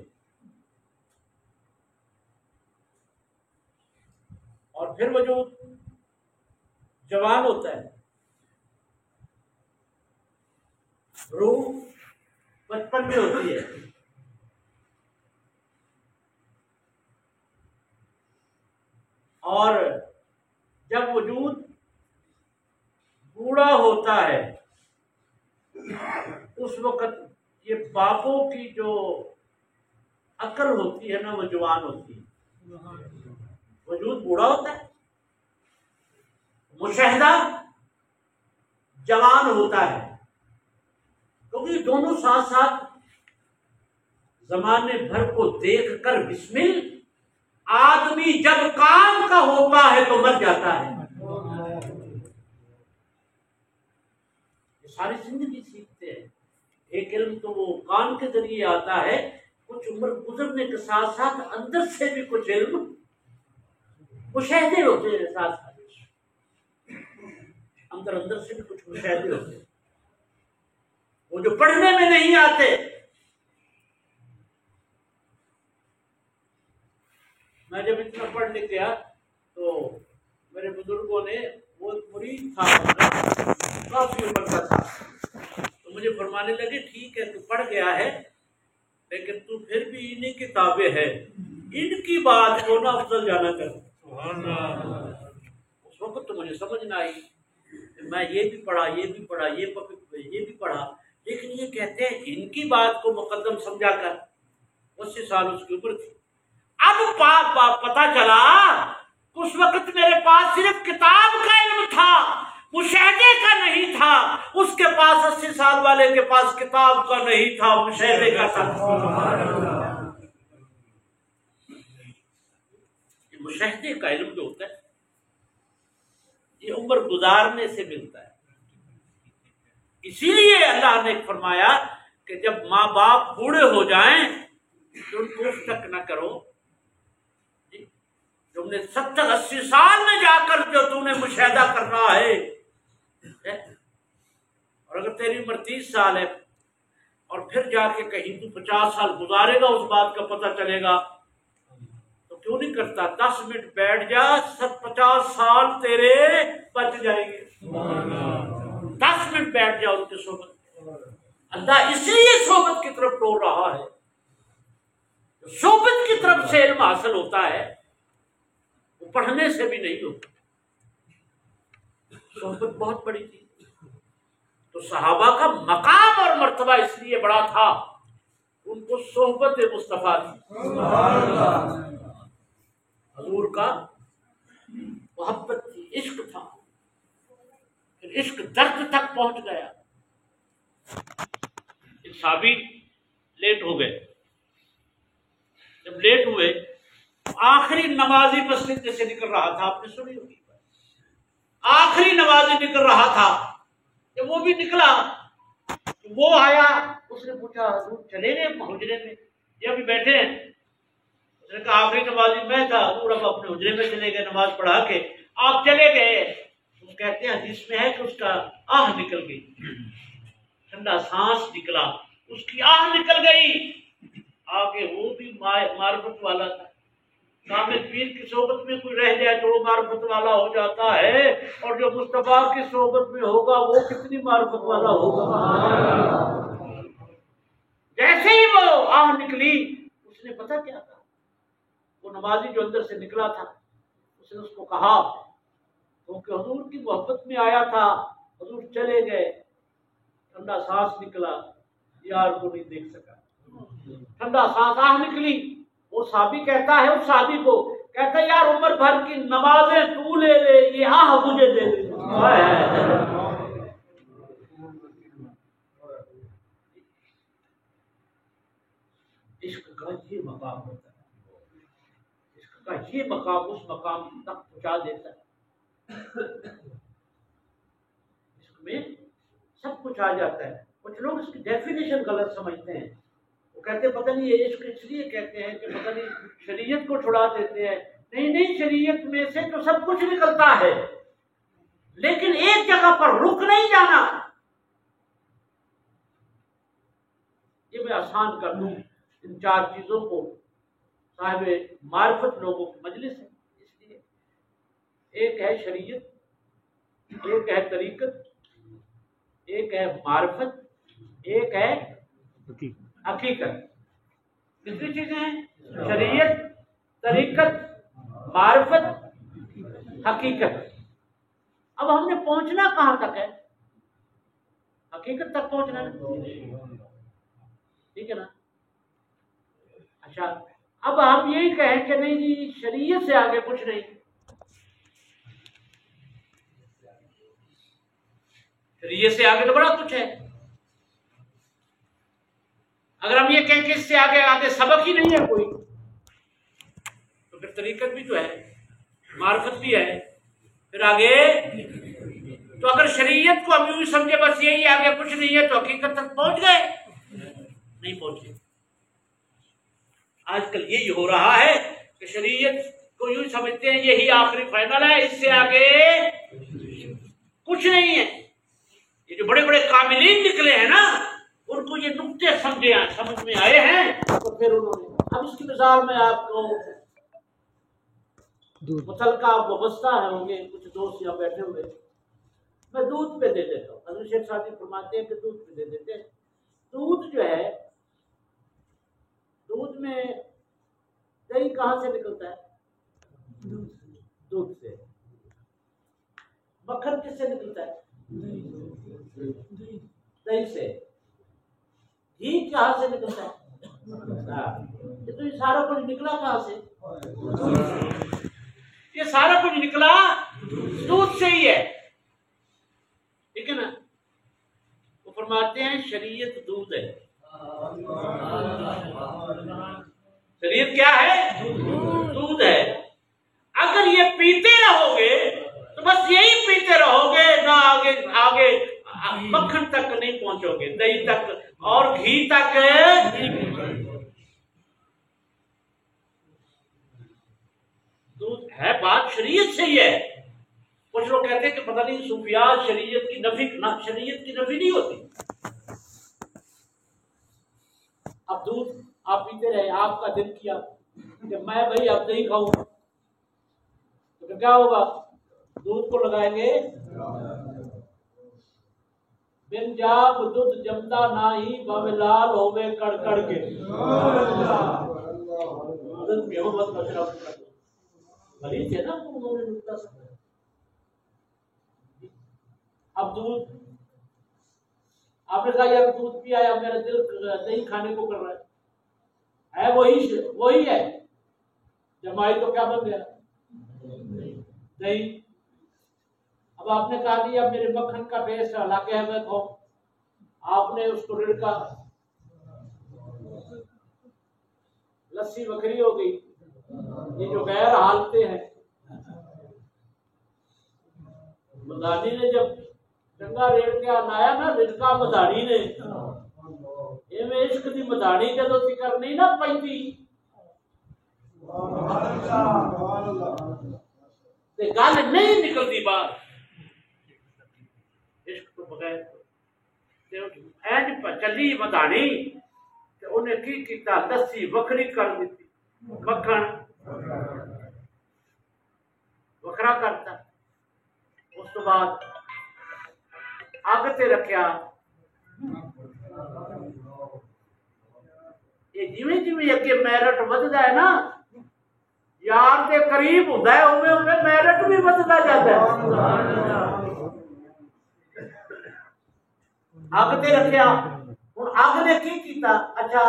और फिर वजूद जवान होता है। रूह बचपन में होती है और जब वजूद बूढ़ा होता है उस वक्त ये बापों की जो अकल होती है ना वो जवान होती है। वजूद बूढ़ा होता है, मुशाहिदा जवान होता है, क्योंकि दोनों साथ साथ जमाने भर को देखकर बिस्मिल आदमी जब काम का होता है तो मर जाता है। ये सारी जिंदगी सीखते हैं। एक इल्म तो वो कान के जरिए आता है, कुछ उम्र गुजरने के साथ साथ अंदर से भी कुछ इल्म मुशाहिदे होते हैं, साथ साथ अंदर से भी कुछ मुशाहिदे होते हैं, वो जो पढ़ने में नहीं आते। मैं जब इतना पढ़ लिख गया तो मेरे बुजुर्गों ने, वो मुरीद था काफी उम्र का था, तो मुझे फरमाने लगे ठीक है तू पढ़ गया है, लेकिन तू फिर भी इन्हीं किताबें है, इनकी बात को ना अफजल जाना कर। उस वक्त तो मुझे समझ ना आई, मैं ये भी पढ़ा, ये भी पढ़ा, ये भी पढ़ा, लेकिन ये कहते हैं इनकी बात को मुकद्दम समझा कर। 80 साल उसकी उम्र थी। अब पता चला उस वक्त मेरे पास सिर्फ किताब का इल्म था, मुशाहिदे का नहीं था। उसके पास 80 साल वाले के पास किताब का नहीं था, मुशाहिदे का था। मुशाहिदे का इल्म जो होता है ये उम्र गुजारने से मिलता है। इसीलिए अल्लाह ने फरमाया कि जब माँ बाप बूढ़े हो जाएं तो उनको शक न करो, तुमने 70-80 साल में जाकर जो तुमने मुशाहिदा करना है, और अगर तेरी उम्र 30 साल है और फिर जाके कहीं तू 50 साल गुजारेगा, उस बात का पता चलेगा, तो क्यों नहीं करता? 10 मिनट बैठ जा, 50 साल तेरे बच जाएंगे। 10 मिनट बैठ जाओ उनकी सोबत। अल्लाह इसलिए सोबत की तरफ टोल रहा है। सोबत की तरफ से इल्म हासिल होता है, वो पढ़ने से भी नहीं होता। सोबत बहुत बड़ी थी, तो सहाबा का मकाम और मर्तबा इसलिए बड़ा था, उनको सोहबत मुस्तफा थी, हजूर का मोहब्बत थी, इश्क था। फिर इश्क दर्द तक पहुंच गया। साहबी लेट हो गए। जब लेट हुए, आखिरी नमाजी मस्जिद से निकल रहा था, आपने सुनी होगी, आखिरी नमाजी निकल रहा था। जब वो भी निकला तो वो आया, उसने पूछा हजूर चले गए हुजरे में? ये अभी बैठे हैं। उसने कहा आखिरी नमाजी मैं था हजूर, अब अपने हुजरे में चले गए, नमाज पढ़ा के आप चले गए। तो कहते हैं हदीस में है कि उसका आह निकल गई, ठंडा सांस निकला, उसकी आह निकल गई। आगे वो भी मार्फत वाला था। कामिल पीर की सोबत में कोई रह जाए तो वो मार्फत वाला हो जाता है, और जो मुस्तफा की सोबत में होगा वो कितनी मार्फत वाला होगा। जैसे ही वो आह निकली, उसने पता क्या था, वो नमाजी जो अंदर से निकला था, उसने उसको कहा क्योंकि हजूर की मोहब्बत में आया था, हजूर चले गए, ठंडा सांस निकला, यार को नहीं देख सका, ठंडा सांस आह निकली। वो साहबी कहता है, उस साहबी को कहता है यार उम्र भर की नमाजें तू ले ले, ये आह मुझे दे दे। इश्क का ये मकाम होता है, इश्क का ये मकाम उस मकाम तक पहुंचा देता है। इश्क में सब कुछ आ जाता है। कुछ लोग इसकी डेफिनेशन गलत समझते हैं, वो कहते हैं पता नहीं ये इश्क इसलिए कहते हैं कि पता नहीं शरीयत को छुड़ा देते हैं। नहीं, शरीयत में से तो सब कुछ निकलता है, लेकिन एक जगह पर रुक नहीं जाना। ये मैं आसान कर दूं इन 4 चीजों को। साहिब मार्फत लोगों की मजलिस है, इसलिए एक है शरीयत, एक है तरीकत, एक है मार्फत, एक है हकीकत। कितनी चीजें हैं? शरीयत, तरीकत, मार्फत, हकीकत। अब हमने पहुंचना कहां तक है? हकीकत तक पहुंचना है, ठीक है ना? अच्छा, अब हम यही कहें कि नहीं जी शरीयत से आगे कुछ नहीं, शरीयत से आगे तो बड़ा कुछ है। अगर हम ये कहें कि इससे आगे आगे सबक ही नहीं है कोई, तो फिर तरीकत भी तो है, मार्फत भी है, फिर आगे। तो अगर शरीयत को हम यूं समझे बस यही आगे कुछ नहीं है, तो हकीकत तक पहुंच गए? नहीं पहुंचे। आजकल यही हो रहा है कि शरीयत को यूं समझते हैं यही आखिरी फाइनल है, इससे आगे कुछ नहीं है। ये जो बड़े बड़े काबिलीन निकले हैं ना, उनको ये नुक्ते समझ में आए हैं, तो फिर उन्होंने। अब इसकी मिसाल में आपको मुतलका वाबस्ता है होंगे कुछ दोस्त यहाँ बैठे हुए, मैं दूध पे दे देता हूँ। हज़रत शेख सादी फरमाते हैं कि दूध पे दे देते हैं। दूध जो है, दूध में दही कहाँ से निकलता है? दूध से। मक्खन किससे निकलता है? दही से। घी कहाँ से निकलता है? तो ये सारा कुछ निकला कहाँ से? ये सारा कुछ निकला दूध से ही है, ठीक है ना? वो फरमाते हैं शरीयत दूध है। शरीयत क्या है? दूध है। अगर ये पीते रहोगे तो बस यही पीते रहोगे, ना आगे आगे मक्खन तक नहीं पहुंचोगे, दही तक और घी तक दूध है। बात शरीयत से ही है। कुछ लोग कहते हैं कि पता नहीं सूफिया शरीयत की नफी नहीं होती। अब दूध आप पीते रहे, आपका दिल किया कि मैं भाई अब दही खाऊं, तो क्या होगा? दूध को लगाएंगे, बिन जाग दूध जमता नाही, बावे लाल होवे कड़कड़ के। भली थे ना उन्होंने नुकता सा। अब दूध आपने कहा यार दूध पिया या मेरा दिल दही खाने को कर रहा है वही है। जमाई तो क्या बन गया? दही। अब आपने कहा कि अब मेरे मक्खन का टेस्ट अलग है, मैं खाऊं। आपने उसको रिड़का, लस्सी बकरी हो गई। ये जो गैर हालते हैं, मदानी ने जब चंगा रेड़ के लाया ना, रिड़का मदानी ने, इवें इश्क दी मदानी जदों तिकर नहीं ना पैंदी ते गल नहीं निकलती बाहर। इश्क तो बगैर ऐज चली मदानी ते उन्हें की कीता, लस्सी वखरी कर दी, मक्खन वखरा करता। उस तो बाद अग ते रखिया। ये जिवें जिवें अगे मैरिट वधदा है ना, यार के करीब होंदा है, उवें उवें मैरिट भी वधदा जाता है। अग ते रखिया। हुण अग ने की कीता? अच्छा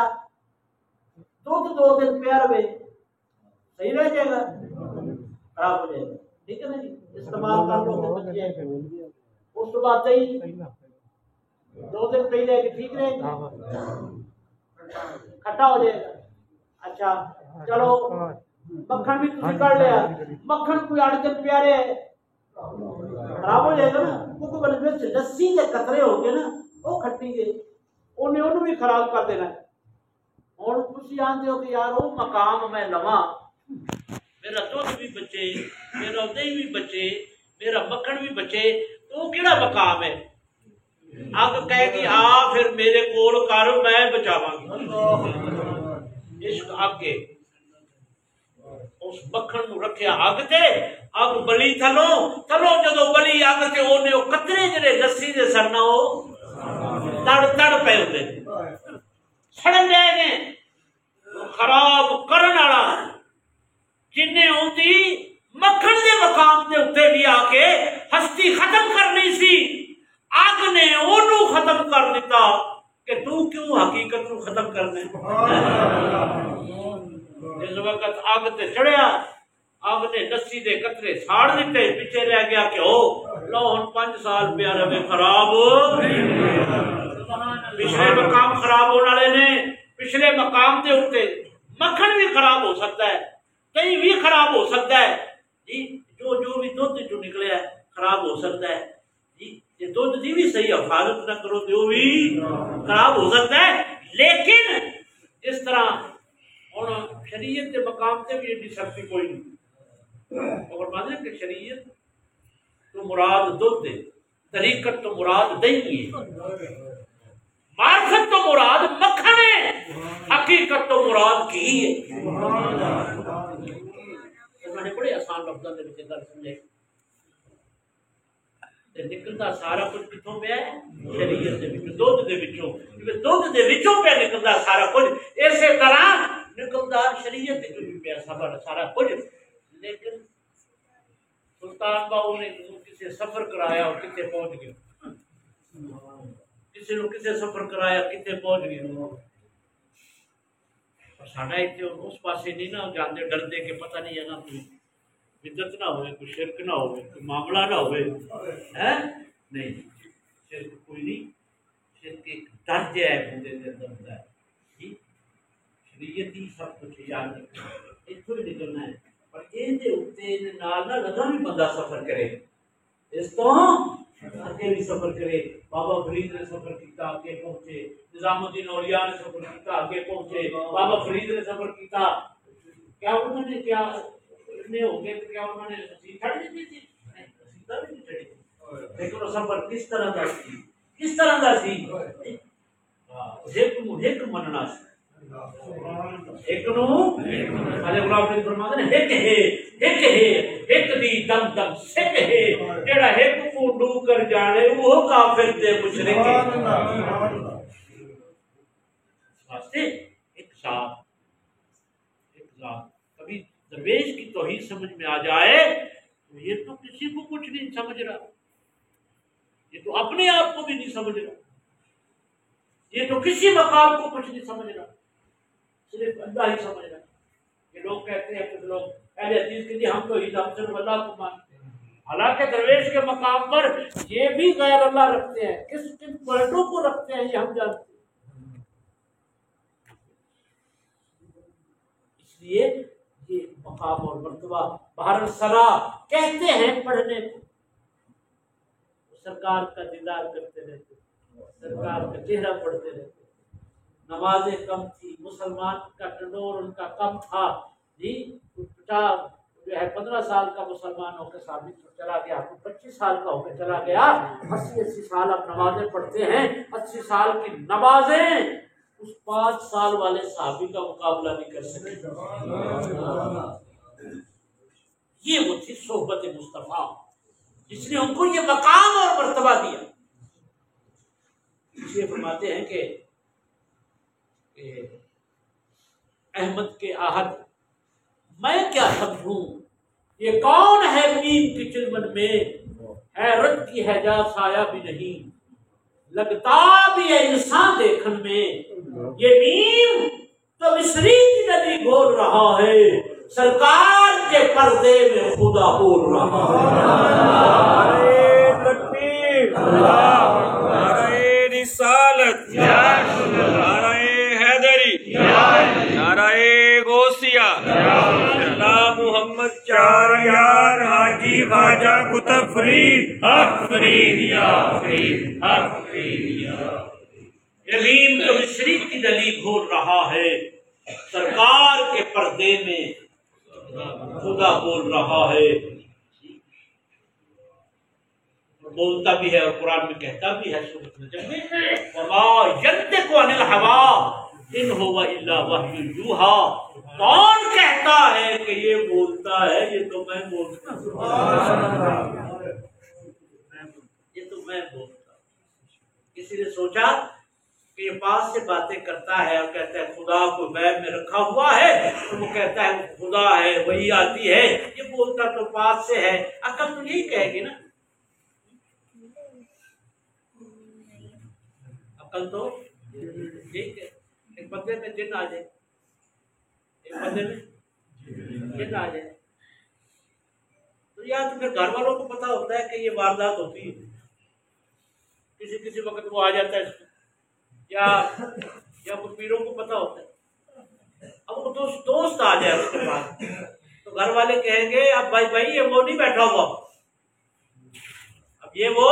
दूध 2 दिन पिया रहे, सही रह जाएगा? खराब हो जाएगा, ठीक है ना जी? इस्तेमाल कर लो। उस तो बाद दही 2 दिन पी जाएगी, ठीक रहेगी, खट्टा हो जाएगा। अच्छा चलो मक्खन भी तुम कर लिया, मक्खन कोई 8 दिन प्यारे है, खराब हो जाएगा ना। क्योंकि लस्सी के कतरे हो गए ना, वो खट्टी गई, उन्हें भी खराब कर देना है। और तुम जानते हो कि यार वो मकाम मैं लवा, मेरा दूध भी बचे, मेरा दही भी बचे, मेरा मक्खन भी बचे, तो केड़ा मकाम है? अग कहेगी हाँ फिर मेरे कोल कर, मैं बचावांगी। इश्क आगे उस मक्खन नूं रखिया अग ते, अग बली थलो जदों बली अग ते ओने कतरे जिहड़े लस्सी दे सरना ओ तड़ पे होंदे सड़न जाए ने। खराब करन वाला जिन्ने ओंदी मक्खन दे मकाम दे उत्ते भी आके हस्ती खत्म करनी सी, अग ने ओनू खत्म कर दिता कि तू क्यों हकीकत को खत्म करने। जिस वक्त अग ते चढ़िया अग ने दस्सी दे कतरे साड़ दिते पिछे रह गया कि हो लो हुण 5 साल पिया रवे खराब पिछले मकाम खराब होने वाले ने पिछले मकाम के उत्ते मक्खन भी खराब हो सकता है दही भी खराब हो सकता है जी जो भी दुध जो निकले खराब हो सकता है जी ये दुध की भी सही हिफाजत न करो तो भी खराब हो सकता है लेकिन इस तरह हुण शरीयत के मकाम से भी इतनी शक्ति कोई नहीं और माने कि शरीयत तो मुराद दुध है तरीकत तो मुराद दही है मार्फत तो मुराद मक्खन है हकीकत तो मुराद की है मैंने बड़े आसान लफ्ज़ों में गल समझाई निकलता सारा कुछ कितों पे है शरीयत दे विचों दुध दे विचों दुध दे विचों पे निकलता सारा कुछ इसे तरह निकलता शरीयत दे विचों पे सारा कुछ लेकिन सुल्तान बाबू ने किसी सफर कराया और कितने पहुंच गए किसी ने किसे सफर कराया कितने पहुंच गए साडा इत्थे उस पासे नहीं ना जाते डरते कि पता नहीं है ना कोई बिदत ना होवे कोई शिरक ना होवे कोई मामला ना होवे है नहीं शिरक कोई नहीं शिरक एक दर्ज है बंदे दे अंदर होता है जी शरीयत ही सब कुछ याद इत्थों ही निकलना है पर इहदे उत्ते नाल ना लगा भी बंदा सफर करे इस तो आगे भी सफर करे बाबा फरीद ने सफर किया आगे पहुंचे निजामुद्दीन औलिया ने सफर किया आगे पहुंचे बाबा फरीद ने सफर किया क्या उन्होंने क्या इतने हो गए तो क्या उन्होंने सीट छड़ दी थी नहीं सीधा भी नहीं चढ़ी लेकिन वो सफर किस तरह का सी हां एक मनना एक नु अले गुलाम ने फरमाया ने एक दी दम दम सिक है जेड़ा एक को डू कर जाने वो काफिर ते मुशरिक वास्ते एक साथ कभी दरवेश की तौहीद समझ में आ जाए तो ये तो किसी को कुछ नहीं समझ रहा ये तो अपने आप को भी नहीं समझ रहा ये तो किसी मकाम को कुछ नहीं समझ रहा सिर्फ अल्लाह ही समझ रहा ये लोग कहते हैं कुछ लोग अहले हदीस के लिए हम तो हिदायत सिर्फ अल्लाह को मानते हैं हालांकि दरवेश के मकाम पर ये भी गैर अल्लाह रखते हैं किन पॉइंटों को रखते हैं ये हम जानते हैं इसलिए ये मकाम और मर्तबा बहर सरा कहते हैं पढ़ने को सरकार का दीदार करते रहते सरकार का चेहरा पढ़ते रहते नमाजें कम थी मुसलमान का टंडोर उनका कम था जी 15 साल का मुसलमान होकर साबित चला गया 25 साल का होकर चला गया 80 साल अब नमाजें पढ़ते हैं 80 साल की नमाजें उस 5 साल वाले साहबी का मुकाबला नहीं कर सके ये वो थी सोहबत मुस्तफा जिसने उनको ये मकाम और मर्तबा दिया इसलिए फरमाते हैं कि अहमद के आहद मैं क्या समझूं ये कौन है नीम की चिलमन में हैरत की हैजा साया भी नहीं लगता भी है इंसान देखन में ये नीम तो मिस्री की नदी बोल रहा है सरकार के पर्दे में खुदा बोल रहा है तकबीर नारे रिसालत नारे गौसिया मोहम्मद चार यार हाजी ख्वाजा कुतुब फरीद हक फरीद या फरीद हक फरीद या यलीम तो मिस्री की नदी बोल रहा है सरकार के पर्दे में खुदा बोल रहा है बोलता भी है और कुरान में कहता भी है सूरत नजम में वमा यंतिकु अनिल हवा इन हुवा इल्ला वह्यु यूहा कौन कहता है कि ये बोलता है ये तो मैं बोलता ये तो मैं बोलता किसी ने सोचा कि ये पास से बातें करता है और कहता है खुदा को बैग में रखा हुआ है तो वो कहता है वो खुदा है वही आती है ये बोलता तो पास से है अकल तो यही कहेगी ना अकल तो ठीक है एक बंदे में जिन आ जाए एक बंदे में जिन आ जाए। तो या तो फिर घर वालों को पता होता है कि ये वारदात होती है, किसी किसी वक्त वो आ जाता है, या कुछ पीरों को पता होता है। अब वो दोस्त आ जाए उसके पास, तो घर वाले कहेंगे अब भाई ये वो नहीं बैठा हुआ, अब ये वो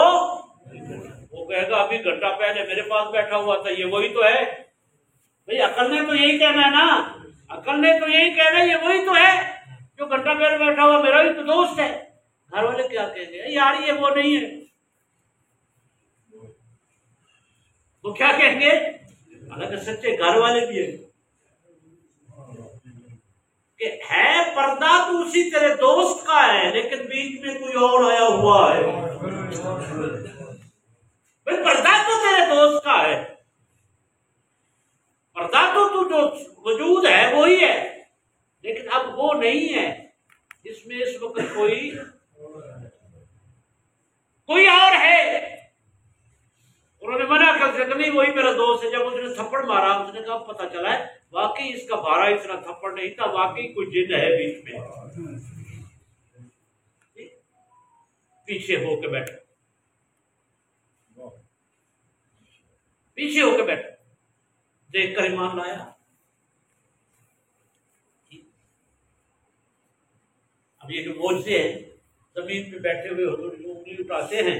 कहेगा अभी घंटा पहले मेरे पास बैठा हुआ था, ये वही तो है। भाई अकल ने तो यही कहना है ना, अकल ने तो यही कहना है, ये वही तो है जो घंटा पहले बैठा हुआ, मेरा भी तो दोस्त है। घर वाले क्या कहेंगे, यार ये वो नहीं है। वो क्या कहेंगे, हालांकि सच्चे घर वाले भी है कि है पर्दा तो उसी तेरे दोस्त का है, लेकिन बीच में कोई और आया हुआ है। भाई पर्दा तो तेरे दोस्त का है, पर्दा तो तू जो वजूद है वही है, लेकिन अब वो नहीं है, इसमें इस वक्त कोई और है। उन्होंने मना कर दिया, नहीं वही मेरा दोस्त है। जब उसने थप्पड़ मारा, उसने कहा पता चला है वाकई इसका भारा इतना थप्पड़ नहीं था, वाकई कोई जिन है बीच में। पीछे होके बैठा, पीछे होके बैठा, देखकर ईमान लाया। अब ये जो मोजे हैं, जमीन पे बैठे हुए हो तो उंगली उठाते हैं,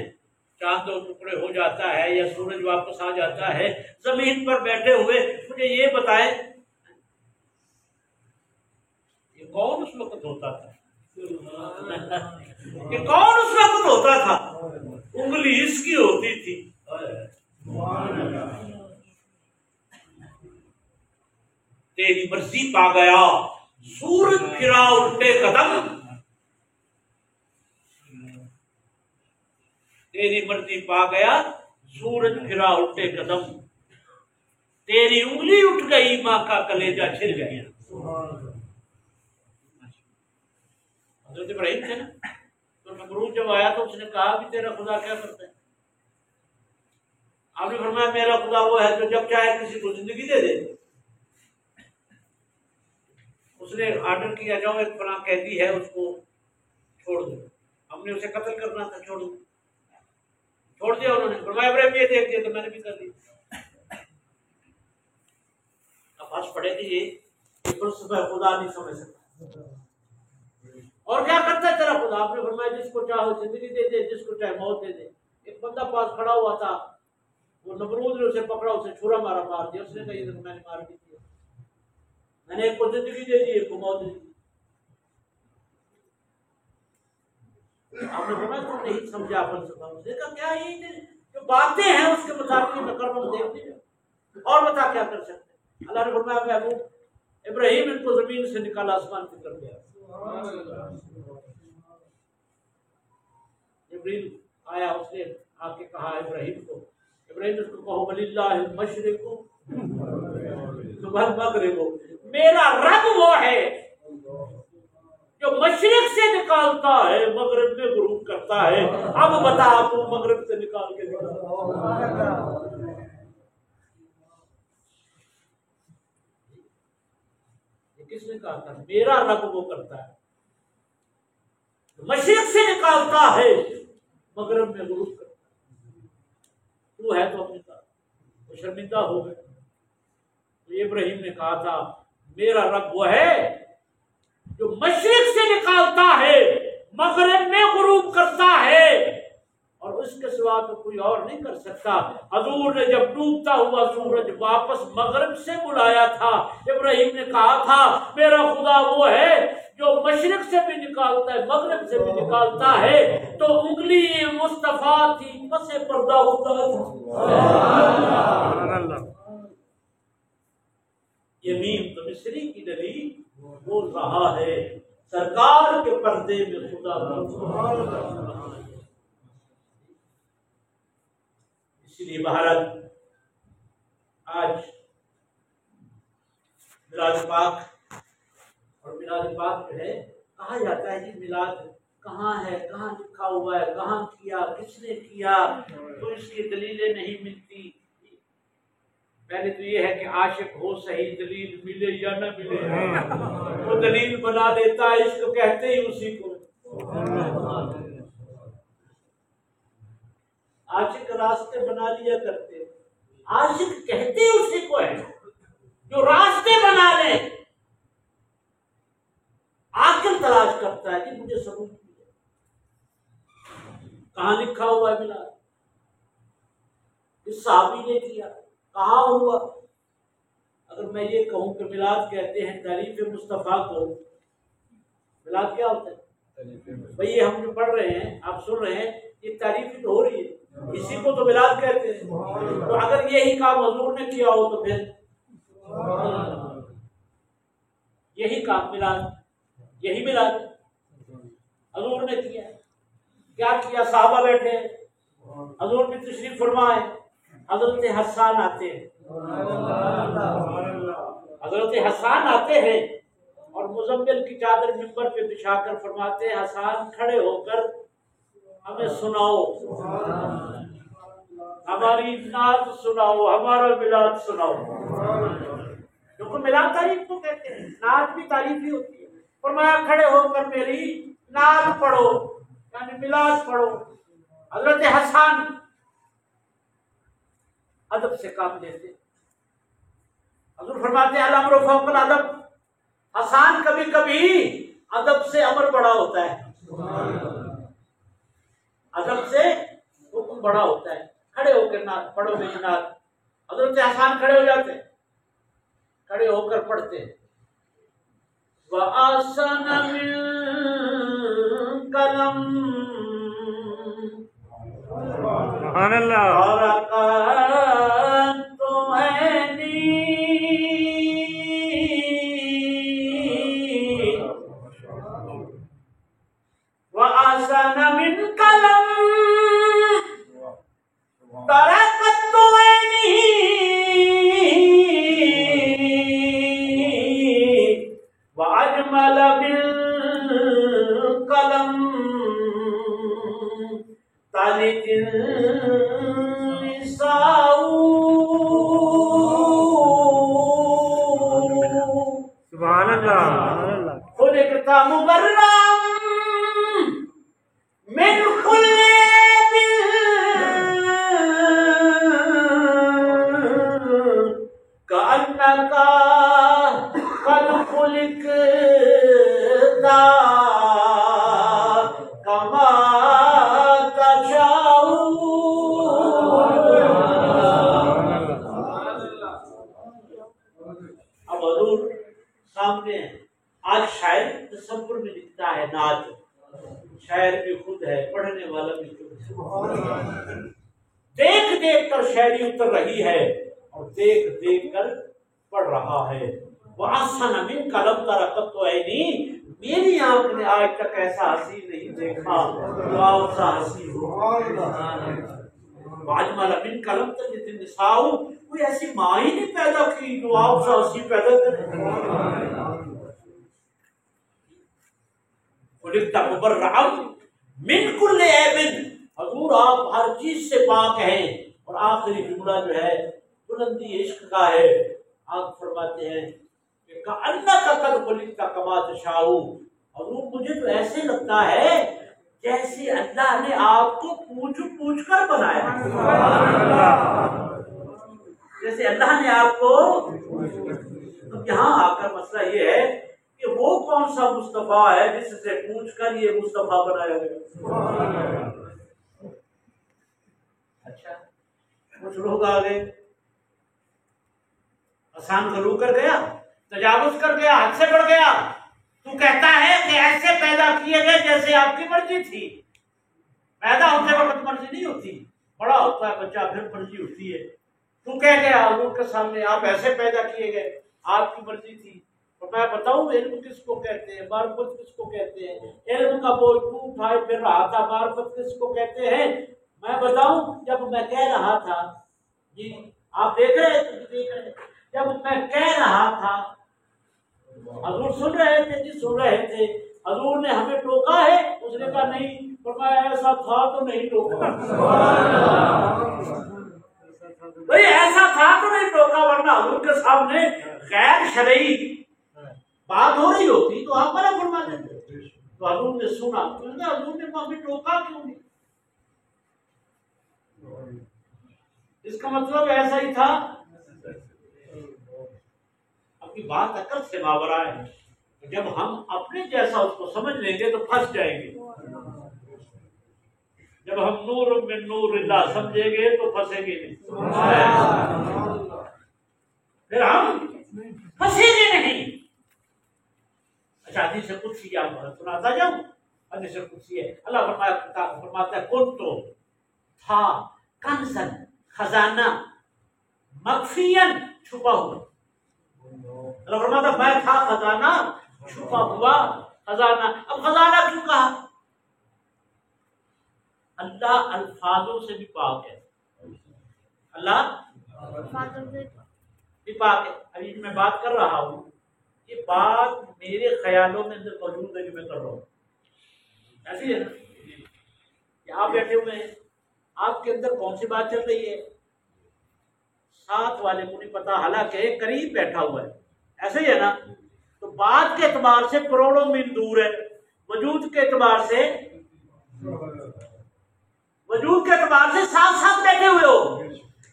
चांद दो टुकड़े हो जाता है या सूरज वापस आ जाता है, जमीन पर बैठे हुए मुझे ये बताएं ये कौन उस वक्त होता था? ये कौन उस वक्त होता था? उंगली इसकी होती थी। तेरी मर्जी पा गया, सूरज फिरा उल्टे कदम, तेरी मर्जी पा गया, सूरज फिरा उल्टे कदम, तेरी उंगली उठ गई, माँ का कलेजा छिल गया। हज़रत इब्राहिम थे ना, तो नमरूद जब आया तो उसने कहा भी तेरा खुदा क्या करता है? आपने फरमाया मेरा खुदा वो है जो जब चाहे किसी को जिंदगी दे दे। उसने आर्डर किया, जाओ एक फलां कैदी है उसको छोड़ दो, हमने उसे कत्ल करना था, छोड़ दिया उन्होंने। फरमाया इब्राहिम ये देख दिया तो मैंने भी कर दिया। अब हंस पड़े कि ये फलसफा खुदा नहीं समझ सकता। और क्या करता है तेरा खुदा? आपने फरमाया जिसको चाहो जिंदगी दे दे, जिसको चाहे मौत दे दे। एक बंदा पास खड़ा हुआ था, वो नमरूद ने उसे पकड़ा, उसे छुरा मार दिया। उसने कहा ये तो मैंने मार भी दिया, मैंने एक को जिंदगी दे दी, एक को मौत दे दी। आपने फरमाया तुम नहीं समझा फलसफा। उसने कहा क्या ये जो बातें हैं उसके मुताबिक मैं कर्म देख दी, और बता क्या कर सकते? अल्लाह ने फरमाया महबूब इब्राहिम इनको जमीन से निकाला, आसमान की तरफ गया। जिब्रील आया, उसने आके कहा इब्राहिम को, इब्राहिम उसको कहो वलिल्लाहिल मशरिक़ु वल मग़रिबु, मेरा रब वो है जो मशरिक से निकालता है, मगरिब में गुरूब करता है। अब बता तू मगरिब से निकाल के किसने कहा था? मेरा रब वो करता है, मशरिक से निकालता है, मगरिब में गुरूब करता है। तू है तो अपनी वो शर्मिंदा हो गए। तो इब्राहिम ने कहा था मेरा रब वो है जो मशरिक से निकालता है, मगरिब में गुरूब करता है, और उसके सिवा तो कोई और नहीं कर सकता। हजूर ने जब डूबता हुआ सूरज वापस मगरिब से बुलाया था, इब्राहिम ने कहा था मेरा खुदा वो है जो मशरिक से भी निकालता है, मगरिब से भी निकालता है। तो उंगली मुस्तफा थी, पसे पर्दा होता था। यमीन तो मिस्री की नबी बोल रहा है, सरकार के पर्दे में खुदा का। इसलिए भारत आज मिलाद पाक, और मिलाद पाक जो है कहा जाता है कि मिलाद कहाँ है, कहाँ लिखा हुआ है, कहाँ किया, किसने किया, तो इसकी दलीलें नहीं मिलती। पहले तो ये है कि आशिक हो सही, दलील मिले या न मिले, वो दलील बना देता है, इश्क कहते ही उसी को। आशिक रास्ते बना लिया करते, आशिक कहते उसी को है जो रास्ते बना ले। आखिर तलाश करता है कि मुझे सबूत मिले, कहां लिखा हुआ है मिलाद, इस साहबी ने किया, कहां हुआ। अगर मैं ये कहूं कि मिलाद कहते हैं तारीफ मुस्तफा को, मिलाद क्या होता है भाई? ये हम जो पढ़ रहे हैं, आप सुन रहे हैं, ये तारीफ तो हो रही है, इसी को तो मिलाद कहते हैं। तो अगर यही काम हुजूर ने किया हो तो फिर यही काम मिलाद, यही मिलाद हुजूर ने किया। क्या किया? साहबा बैठे हैं, हुजूर भी तशरीफ फरमाए, हजरत हसन आते हैं, हजरत हसन आते हैं और मुजम्मिल की चादर मिंबर पे बिछाकर फरमाते हैं, हसन खड़े होकर हमें सुनाओ, हमारी नात सुनाओ, हमारा मिलाद सुनाओ। क्योंकि मिलाद तारीफ को कहते हैं, नात भी तारीफ ही होती है। फरमाया खड़े होकर मेरी नात पढ़ो, यानी मिलाद पढ़ो। हजरत हसन अदब से काम लेते, हुजूर फरमाते हैं अल-अम्रु फौकल अदब। हसन कभी कभी अदब से अमर बड़ा होता है, अदब से हुक्म बड़ा होता है। खड़े होकर नात पढ़ो मेरी नात। हजरत हसन खड़े हो जाते, खड़े होकर पढ़ते, वअसन मिन कलम सुभान अल्लाह, वअसन मिन कलम तरकत तुमैनी वअजमल बिल कलम तालिजिल निसाऊ। सुभान अल्लाह, खुलिक़ता मुबर्रम मिन कुल्ली ऐबिन कअन्नका क़द खुलिक़ता कमा तशाऊ। अब हुजूर सामने हैं। आज शायर तसव्वुर में लिखता है नात, शायर भी खुद है, पढ़ने वाला भी खुद है। देख देख कर शायरी उतर रही है और देख देख कर पढ़ रहा है। वअसन मिन कलम तरकत ऐनी, मेरी आंख ने आज तक ऐसा हसी नहीं देखा जो आपसा हसी हो। वाजमल मिन कलम तालिजिल निसाऊ, कोई ऐसी माँ ही नहीं पैदा की जो आपसा हसी पैदा करे। खुलिक़ता मुबर्रअम मिन कुल्ली ऐबिन, हुजूर आप हर चीज से पाक हैं। और आखिरी जुमला जो है बुलंदी इश्क का है। आप फरमाते हैं कि कअन्नका क़द खुलिक़ता कमा तशाऊ, हुजूर मुझे तो ऐसे लगता है जैसे अल्लाह ने आपको पूछ पूछ कर बनाया, जैसे अल्लाह ने आपको। तो यहाँ आकर मसला ये है कि वो कौन सा मुस्तफा है जिससे पूछ कर ये मुस्तफा बनाया गया। अच्छा, कुछ लोग आ गए, आसान गलू कर गया, तजावुज कर गया, हद से बढ़ गया। तू कहता है कि ऐसे पैदा किए गए जैसे आपकी मर्जी थी। पैदा होते वक्त मर्जी नहीं होती, बड़ा होता है बच्चा फिर मर्जी होती है। तू कह गया हुजूर के सामने आप ऐसे पैदा किए गए, आपकी मर्जी थी। तो मैं बताऊं इल्म किसको कहते हैं, मारिफत किसको कहते हैं? इल्म का बोझ तू उठाए फिर रहा था, मारिफत किसको कहते हैं? मैं बताऊं, जब मैं कह रहा था जी, आप देख रहे हैं, जब मैं कह रहा था हुजूर सुन रहे थे जी, सुन रहे थे। हुजूर ने हमें टोका है? उसने कहा नहीं। फरमाया ऐसा था तो नहीं टोका, भाई ऐसा था तो नहीं टोका, वरना हुजूर के सामने गैर शरई बात हो रही होती तो आप मना फरमा देते। तो हजूर ने सुना तो हजूर ने हमें टोका क्यों नहीं? इसका मतलब ऐसा ही था। अपनी बात अकल से मावरा है। जब हम अपने जैसा उसको समझ लेंगे तो फंस जाएंगे। जब हम नूर में नूर इल्लाह समझेंगे तो फंसेंगे नहीं, फिर हम फंसेंगे नहीं। अच्छा, हदीस से कुछ सुनाता जाऊं। हदीस से कुछ है, अल्लाह फरमाता है कुन तो था कंजन, खजाना, मखफियन, छुपा हुआ। अल्लाह फरमाता मैं था खजाना, छुपा हुआ खजाना। अब खजाना क्यों कहा? अल्लाह अल्फाजों से भी पाक है। अल्लाह भी पाक है। अभी मैं बात कर रहा हूँ, ये बात मेरे ख्यालों में अंदर मौजूद है जो मैं कर रहा हूँ। ऐसी है ना, आप बैठे हुए हैं, आपके अंदर कौन सी बात चल रही है साथ वाले को नहीं पता, हालांकि करीब बैठा हुआ है। ऐसे ही है ना। तो बात के एतबार से करोड़ों मील दूर है, वजूद के एतबार से साथ साथ बैठे हुए हो,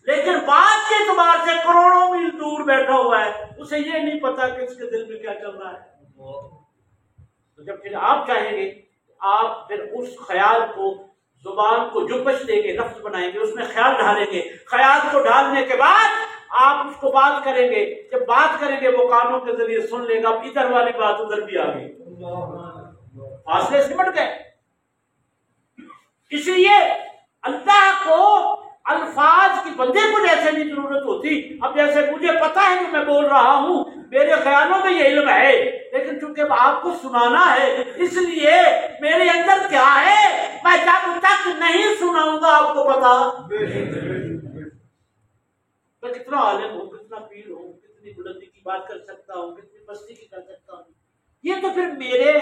लेकिन बात के एतबार से करोड़ों मील दूर बैठा हुआ है। उसे ये नहीं पता कि उसके दिल में क्या चल रहा है। तो जब फिर आप चाहेंगे, आप फिर उस ख्याल को, जुबान को जुबश देंगे, लफ्ज बनाएंगे, उसमें ख्याल ढालेंगे। ख्याल को डालने के बाद आप उसको बात करेंगे। जब बात करेंगे वो कानों के जरिए सुन लेगा, इधर वाली बात उधर भी आ गई, फासले सिमट गए। इसलिए अल्लाह को अल्फाज की बंदे को जैसे नहीं जरूरत होती। अब जैसे मुझे पता है कि मैं बोल रहा हूं, मेरे ख्यालों में ये इल्म है, लेकिन चूंकि आपको सुनाना है, इसलिए मेरे अंदर क्या है, मैं जब तक नहीं सुनाऊंगा आपको पता मैं कितना आलिम हूँ, कितना पीर हूँ, कितनी बुलंदी की बात कर सकता हूँ, कितनी मस्ती की कर सकता हूँ, ये तो फिर मेरे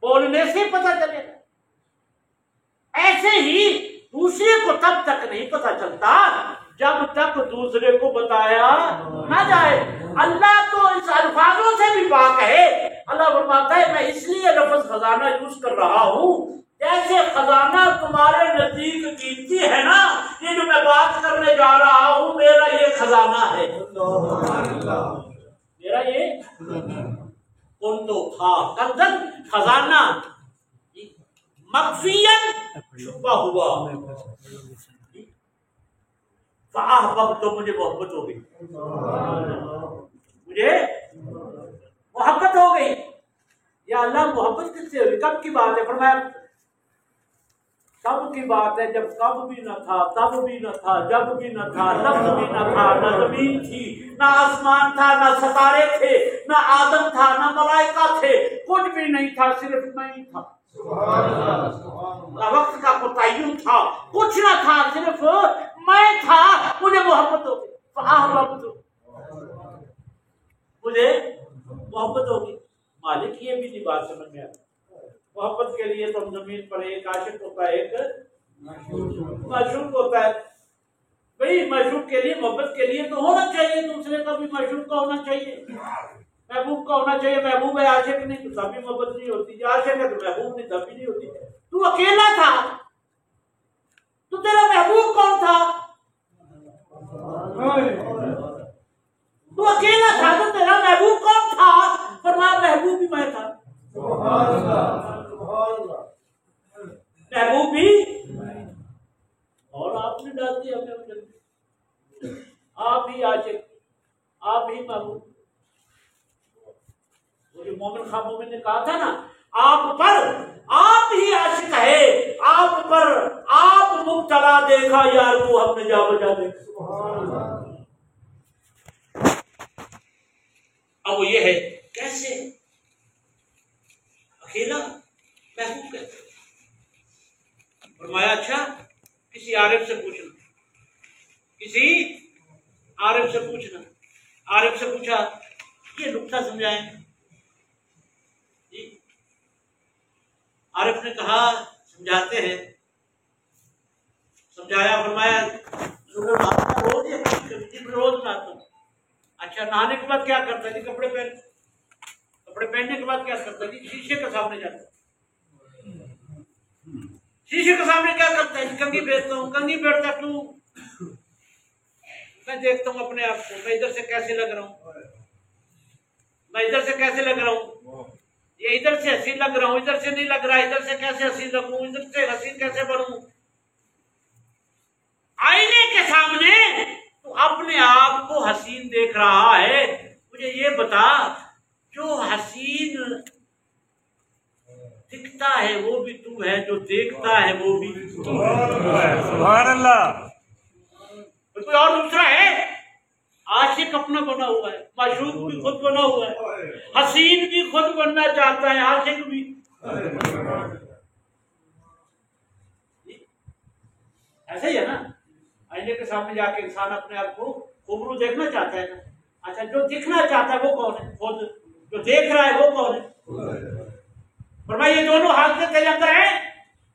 बोलने से पता चलेगा। ऐसे ही दूसरे को तब तक नहीं पता चलता जब तक दूसरे को बताया ना जाए। अल्लाह तो इस अल्फाजों से भी पाक है। अल्लाह फरमाता है मैं इसलिए लफ्ज़ खजाना यूज कर रहा हूँ, जैसे खजाना तुम्हारे नजदीक कीमती है ना, ये जो मैं बात करने जा रहा हूँ मेरा ये खजाना है, मेरा ये कौन तो था कंजन, खजाना, मखफियन, छुपा हुआ। तो मुझे मोहब्बत हो गई, मुझे मोहब्बत हो गई। या अल्लाह मोहब्बत किससे हुई? कब की बात है? फरमाया कब की बात है, जब कब भी न था, तब भी न था, जब भी न था, लफ्ज़ भी न था, न जमीन थी, न आसमान था, न सितारे थे, न आदम था, न मलाइका थे, कुछ भी नहीं था, सिर्फ मैं ही था। वक्त का मुतय्यन था, कुछ ना था, सिर्फ मैं था। मुझे मोहब्बत हो गई, मुझे मोहब्बत होगी। मालिक ये भी नहीं बात समझ में आती। मोहब्बत के लिए तो जमीन पर एक आशिक होता है, एक माशूक होता है। भाई माशूक के लिए, मोहब्बत के लिए तो होना चाहिए, दूसरे का भी माशूक का होना चाहिए, महबूब का होना चाहिए। महबूब है, आशिक नहीं तो तभी मोहब्बत नहीं होती। आशिक है तो महबूब नहीं तभी नहीं होती। तू अकेला था तो तेरा महबूब कौन था? तू अकेला था तो तेरा महबूब कौन था? फरमाया महबूब भी मैं था, महबूब भी। और आपने डाल दिया हमें, आप ही आशिक, आप ही महबूब। जो मोमिन खां मोमिन ने कहा था ना, आप पर आप ही आशिक है, आप पर आप मुब्तला देखा यार को हमने जा बजा देखा। अब वो ये है कैसे अकेला महबूब कहते। फरमाया अच्छा किसी आरिफ से पूछना, किसी आरिफ से पूछना। आरिफ से पूछा ये नुक्ता समझाएं। आरिफ ने कहा समझाते हैं। समझाया, फरमाया रोज नहाता हूं। अच्छा नहाने के बाद क्या करता है? कपड़े पहन, कपड़े पहनने के बाद क्या करता है? शीशे के सामने जाता है, शीशे के सामने क्या करता है? कंघी बेचता हूँ। कंघी बेचता क्यों? मैं देखता हूँ अपने आप को, मैं इधर से कैसे लग रहा हूँ, मैं इधर से कैसे लग रहा हूँ, ये इधर से हसीन लग रहा हूँ, इधर से नहीं लग रहा, इधर से कैसे हसीन लगूं, इधर से हसीन कैसे बनूं? आईने के सामने तो अपने आप को हसीन देख रहा है। मुझे ये बता, जो हसीन दिखता है वो भी तू है, जो देखता है वो भी तू है। सुभान अल्लाह। कोई और दूसरा है? आशिक अपना बना हुआ है, माशूक भी खुद बना हुआ है, हसीन भी खुद बनना चाहता है, आशिक भी। ऐसे ही है ना, आईने के सामने जाके इंसान अपने आप को खूबरू देखना चाहता है ना। अच्छा, जो दिखना चाहता है वो कौन है? खुद। जो देख रहा है वो कौन है? फरमाया ये दोनों हाथ से तेरे अंदर है?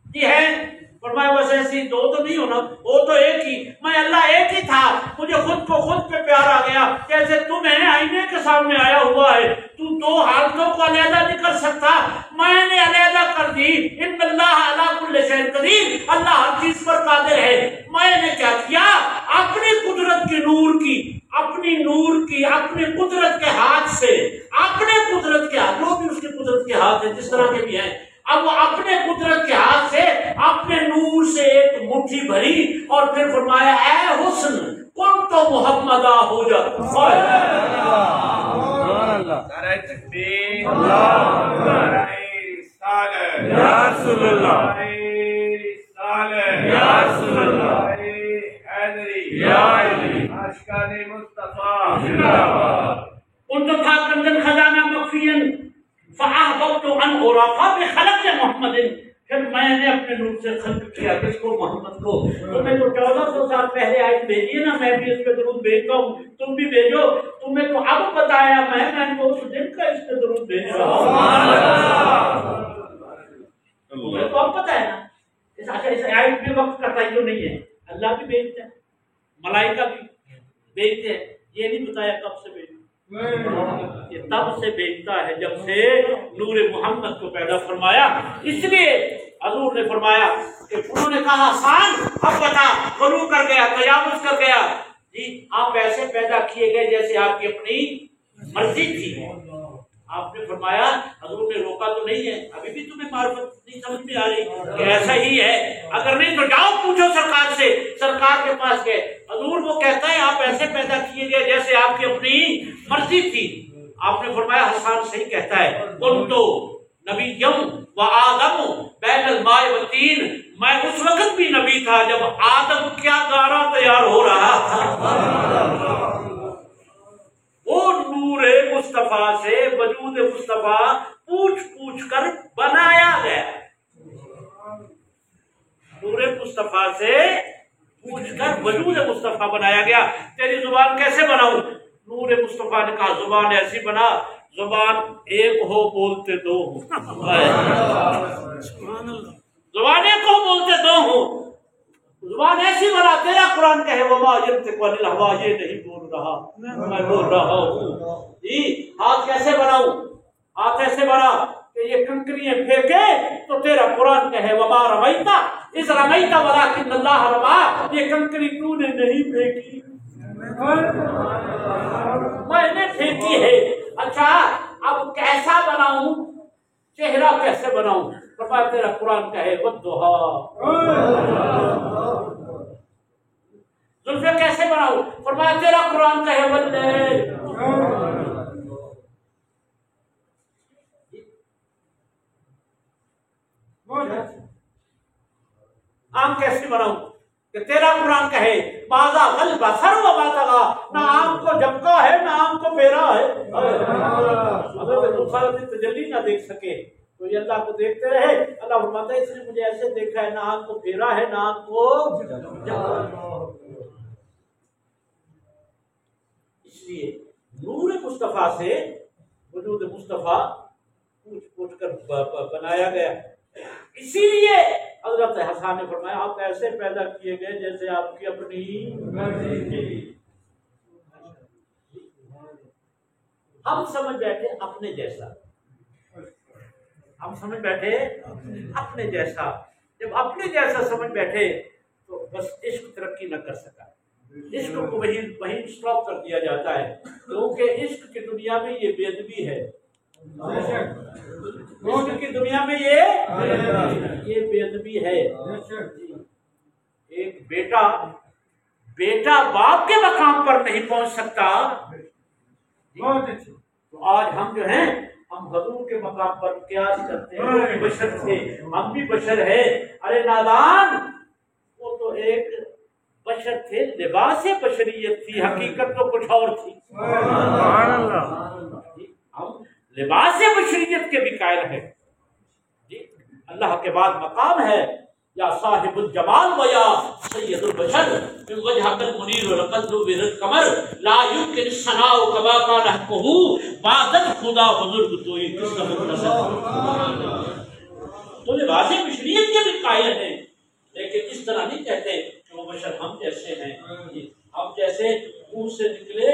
जी है। फरमाया बस ऐसी दो तो नहीं होना, वो तो एक ही। मैं अल्लाह एक ही था, मुझे खुद को खुद पे प्यार आ गया। जैसे तुम्हें आईने के सामने आया हुआ है, तू दो हाथों को अलहदा नहीं कर सकता, मैंने अलहदा कर दी। इन्नल्लाह अला कुल्लि शैइन कदीर, अल्लाह हर चीज पर कादिर है। मैंने क्या किया? अपनी कुदरत की नूर की, अपनी नूर की, अपनी कुदरत के हाथ से, अपने कुदरत के हाथ, जो भी उसकी कुदरत के हाथ है जिस तरह के भी हैं, अब वो अपने कुदरत के हाथ से अपने नूर से एक मुट्ठी भरी और फिर फरमाया, ऐ हुस्न कुन तो मोहम्मदा हो जा। उन तो था कंदन खजाना मखफियन फिर मैंने अपने रूप से खल्क किया किसको? मोहम्मद को। तुम्हें तो 1400 साल पहले आयत भेजी है ना, मैं भी इस पे दरूद भेजता हूँ, तुम भी भेजो। तुम्हें तो अब बताया मैं तो उस दिन का इस पे दरूद भेज रहा हूँ। तुम्हें तो अब पता है ना। इस आयत में वक्त का तयन नहीं है, अल्लाह भी भेजते हैं, मलाइका भी भेजते हैं, ये नहीं बताया कब से भेजते, ये तब से भेजता है जब से नूर मोहम्मद को पैदा फरमाया। इसलिए हजूर ने फरमाया कि उन्होंने कहा आसान, अब बता, गुलू कर गया, तजावुज कर गया जी। आप ऐसे पैदा किए गए जैसे आपकी अपनी मर्जी थी। आपने फरमाया, हजूर ने रोका तो नहीं है, अभी भी तुम्हें मार्फत नहीं समझ में आ रही कि ऐसा ही है? अगर नहीं तो जाओ पूछो सरकार से। सरकार के पास गए, हजूर वो कहता है आप ऐसे पैदा किए गए जैसे आपकी अपनी मर्जी थी। आपने फरमाया हसन सही कहता है, कुन तो नबीय्युम व आदम बैनल माए व तीन, मैं उस वक्त भी नबी था जब आदम क्या गारा तैयार हो रहा था। वो नूरे मुस्तफा से वजूद मुस्तफा पूछ पूछ कर बनाया गया। नूरे मुस्तफा से पूछ कर वजूद मुस्तफा बनाया गया। तेरी जुबान कैसे बनाऊं? नूरे मुस्तफा ने कहा जुबान ऐसी बना, जुबान एक हो बोलते दो हो। जुबान एक हो बोलते दो हो। जुबान ऐसी बना, तेरा कुरान कहे वमा यंतिकु अनिल हवा, ये नहीं बोल रहा, मैं बोल रहा हूँ जी। हाथ कैसे बनाऊं? हाथ ऐसे बना कि ये कंकरियां फेंके तो तेरा कुरान कहे वमा रमैता इस रमैता वलाकिन अल्लाह रमा, ये कंकरी तूने नहीं फेंकी, मैंने फेंकी है। अच्छा, अब कैसा बनाऊं? चेहरा कैसे बनाऊं? फरमाया तेरा कुरान कहे वद्दुहा। जुल्फे कैसे बनाऊं? फरमाया तेरा कुरान कहे वल्लैल। आम कैसे बनाऊं? कि तेरा कुरान कहे बाजा गल बसर व बातगा, ना आम को झपका है ना आम को फेरा है। अगर वो सारा दिन तजल्ली ना देख सके तो ये अल्लाह को देखते रहे। अल्लाह फरमाता है इसने मुझे ऐसे देखा है, ना आंख को फेरा है ना आंख को झपका। इसलिए नूर मुस्तफा से वजूद मुस्तफा पूछ पूछ कर बनाया गया। इसीलिए हजरत हसन ने फरमाया आप ऐसे पैदा किए गए जैसे आपकी अपनी मर्जी थी। हम समझ बैठे अपने जैसा, हम समझ बैठे अपने जैसा। जब अपने जैसा समझ बैठे तो बस इश्क तरक्की न कर सका, इश्क को वही स्टॉप कर दिया जाता है, क्योंकि इश्क की दुनिया में ये बेअदबी है। इश्क की दुनिया में ये बेअदबी है। एक बेटा बाप के मकाम पर नहीं पहुंच सकता, तो आज हम जो हैं हम हजूर के मकाम पर क्यास करते हैं। वो भी बशर थे, हम भी बशर है। अरे नादान, वो तो एक बशर थे, लिबास बशरियत थी, हकीकत तो कुछ और थी। हम लिबास बशरियत के भी कायल हैं जी। अल्लाह के बाद मकाम है या साहिबुल जमाल व या सय्यदुल बशर फिर वजहकल मुनीर व लक़द विरद कमर ला युमकिन सनाउ कमा का रहकहू बादल खुदा बुजुर्ग तो ही किस्म मुतसर। तो लिबास बशरियत के भी कायल हैं, लेकिन इस तरह नहीं कहते कि वो बशर हम जैसे हैं। हम जैसे मुंह से निकले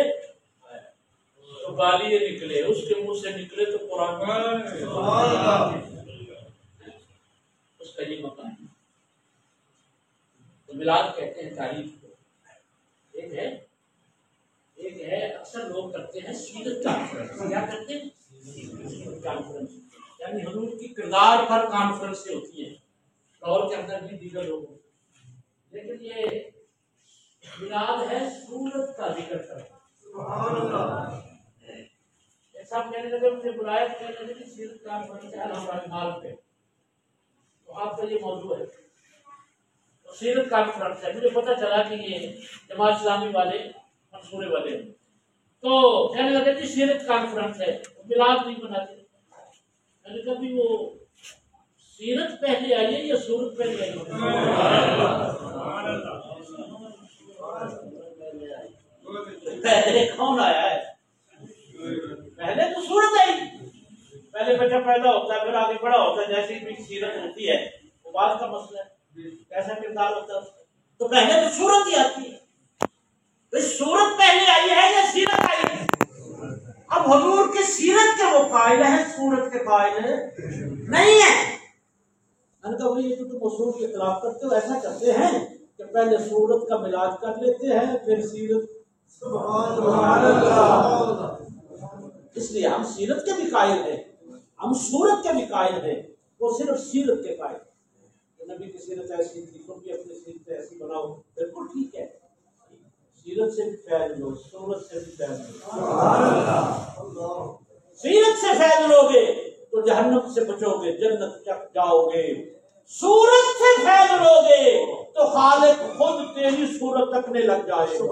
तो गालिए निकले, उसके मुंह से निकले तो कुरान, उसका ये मकाम। तो मिलाद कहते हैं तारीफ को। एक है अक्सर लोग करते हैं सीरत कॉन्फ्रेंस। क्या करते हैं? सीरत कॉन्फ्रेंस, यानी हजूर की किरदार पर कॉन्फ्रेंस होती है, और के अंदर भी दीगर लोग। लेकिन ये मिलाद है सूरत का जिक्र करना। सब कहने लगे, मुझे बुलाया, कहने लगे कि सीरत कॉन्फ्रेंस है राजमाल पे, तो आपका ये मौजूद है। तो सीरत कॉन्फ्रेंस है, मुझे पता चला कि ये जमात इस्लामी वाले मंसूरे वाले, तो कहने लगे कि सीरत कॉन्फ्रेंस है, तो मिलाद नहीं बनाते। मैंने कहा भी वो सीरत पहले आई है या सूरत पहले आई है? पहले कौन आया है? पहले तो सूरत आई। पहले बच्चा पैदा होता है, फिर आगे बड़ा होता है, जैसे ही सीरत होती है वो बात का मसला है, कैसा किरदार होता है। तो पहले तो सूरत ही आती है। तो सूरत पहले आई है या सीरत आई है? अब हुजूर के सीरत के वो कायल है, सूरत के कायल नहीं है। मैंने कहा भाई ये तो तुम उसूल के खिलाफ करते हो। ऐसा करते हैं कि पहले सूरत का मिलाद कर लेते हैं, फिर सीरत। इसलिए हम सीरत के भी कायल हैं, हम सूरत के भी कायल हैं। वो सिर्फ सीरत के कायल। तो नबी की सीरत ऐसी थी, तुम भी अपनी सीरत ऐसी बनाओ, बिल्कुल ठीक है। सीरत से भी फैज लो, सूरत से भी फैज लो। सीरत से फैज लोगे तो जहन्नम से बचोगे, जन्नत तक जाओगे। सूरत से फैज लोगे तो खालिक खुद तेरी सूरत तकने लग जाएगा।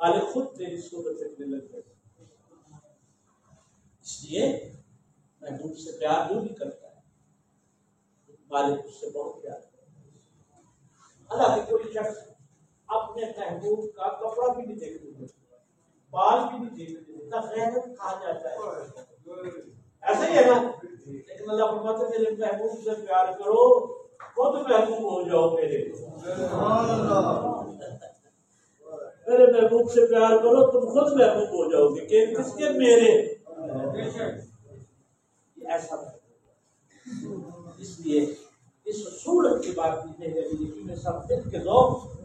खालिक खुद तेरी सूरत तकने लग जाएगा। इसलिए महबूब से प्यार जो भी करता है, मालिक उससे बहुत प्यार करता है। हालांकि कोई शख्स अपने महबूब का कपड़ा भी नहीं देखने देता, बाल भी नहीं देखने देता, खैरत खा जाता है। ऐसा ही है ना। लेकिन अल्लाह फरमाता है मेरे महबूब से प्यार करो, खुद महबूब हो जाओ मेरे। मेरे महबूब से प्यार करो, तुम खुद महबूब हो जाओगे। किसके? मेरे। ऐसा इसलिए इस सूरत की बात में सब मिल के दो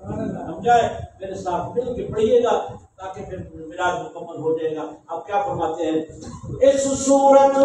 हम जाए, मेरे साथ मिल के पढ़िएगा ताकि फिर मिलाद मुकम्मल हो जाएगा। आप क्या फरमाते हैं? इस सूरत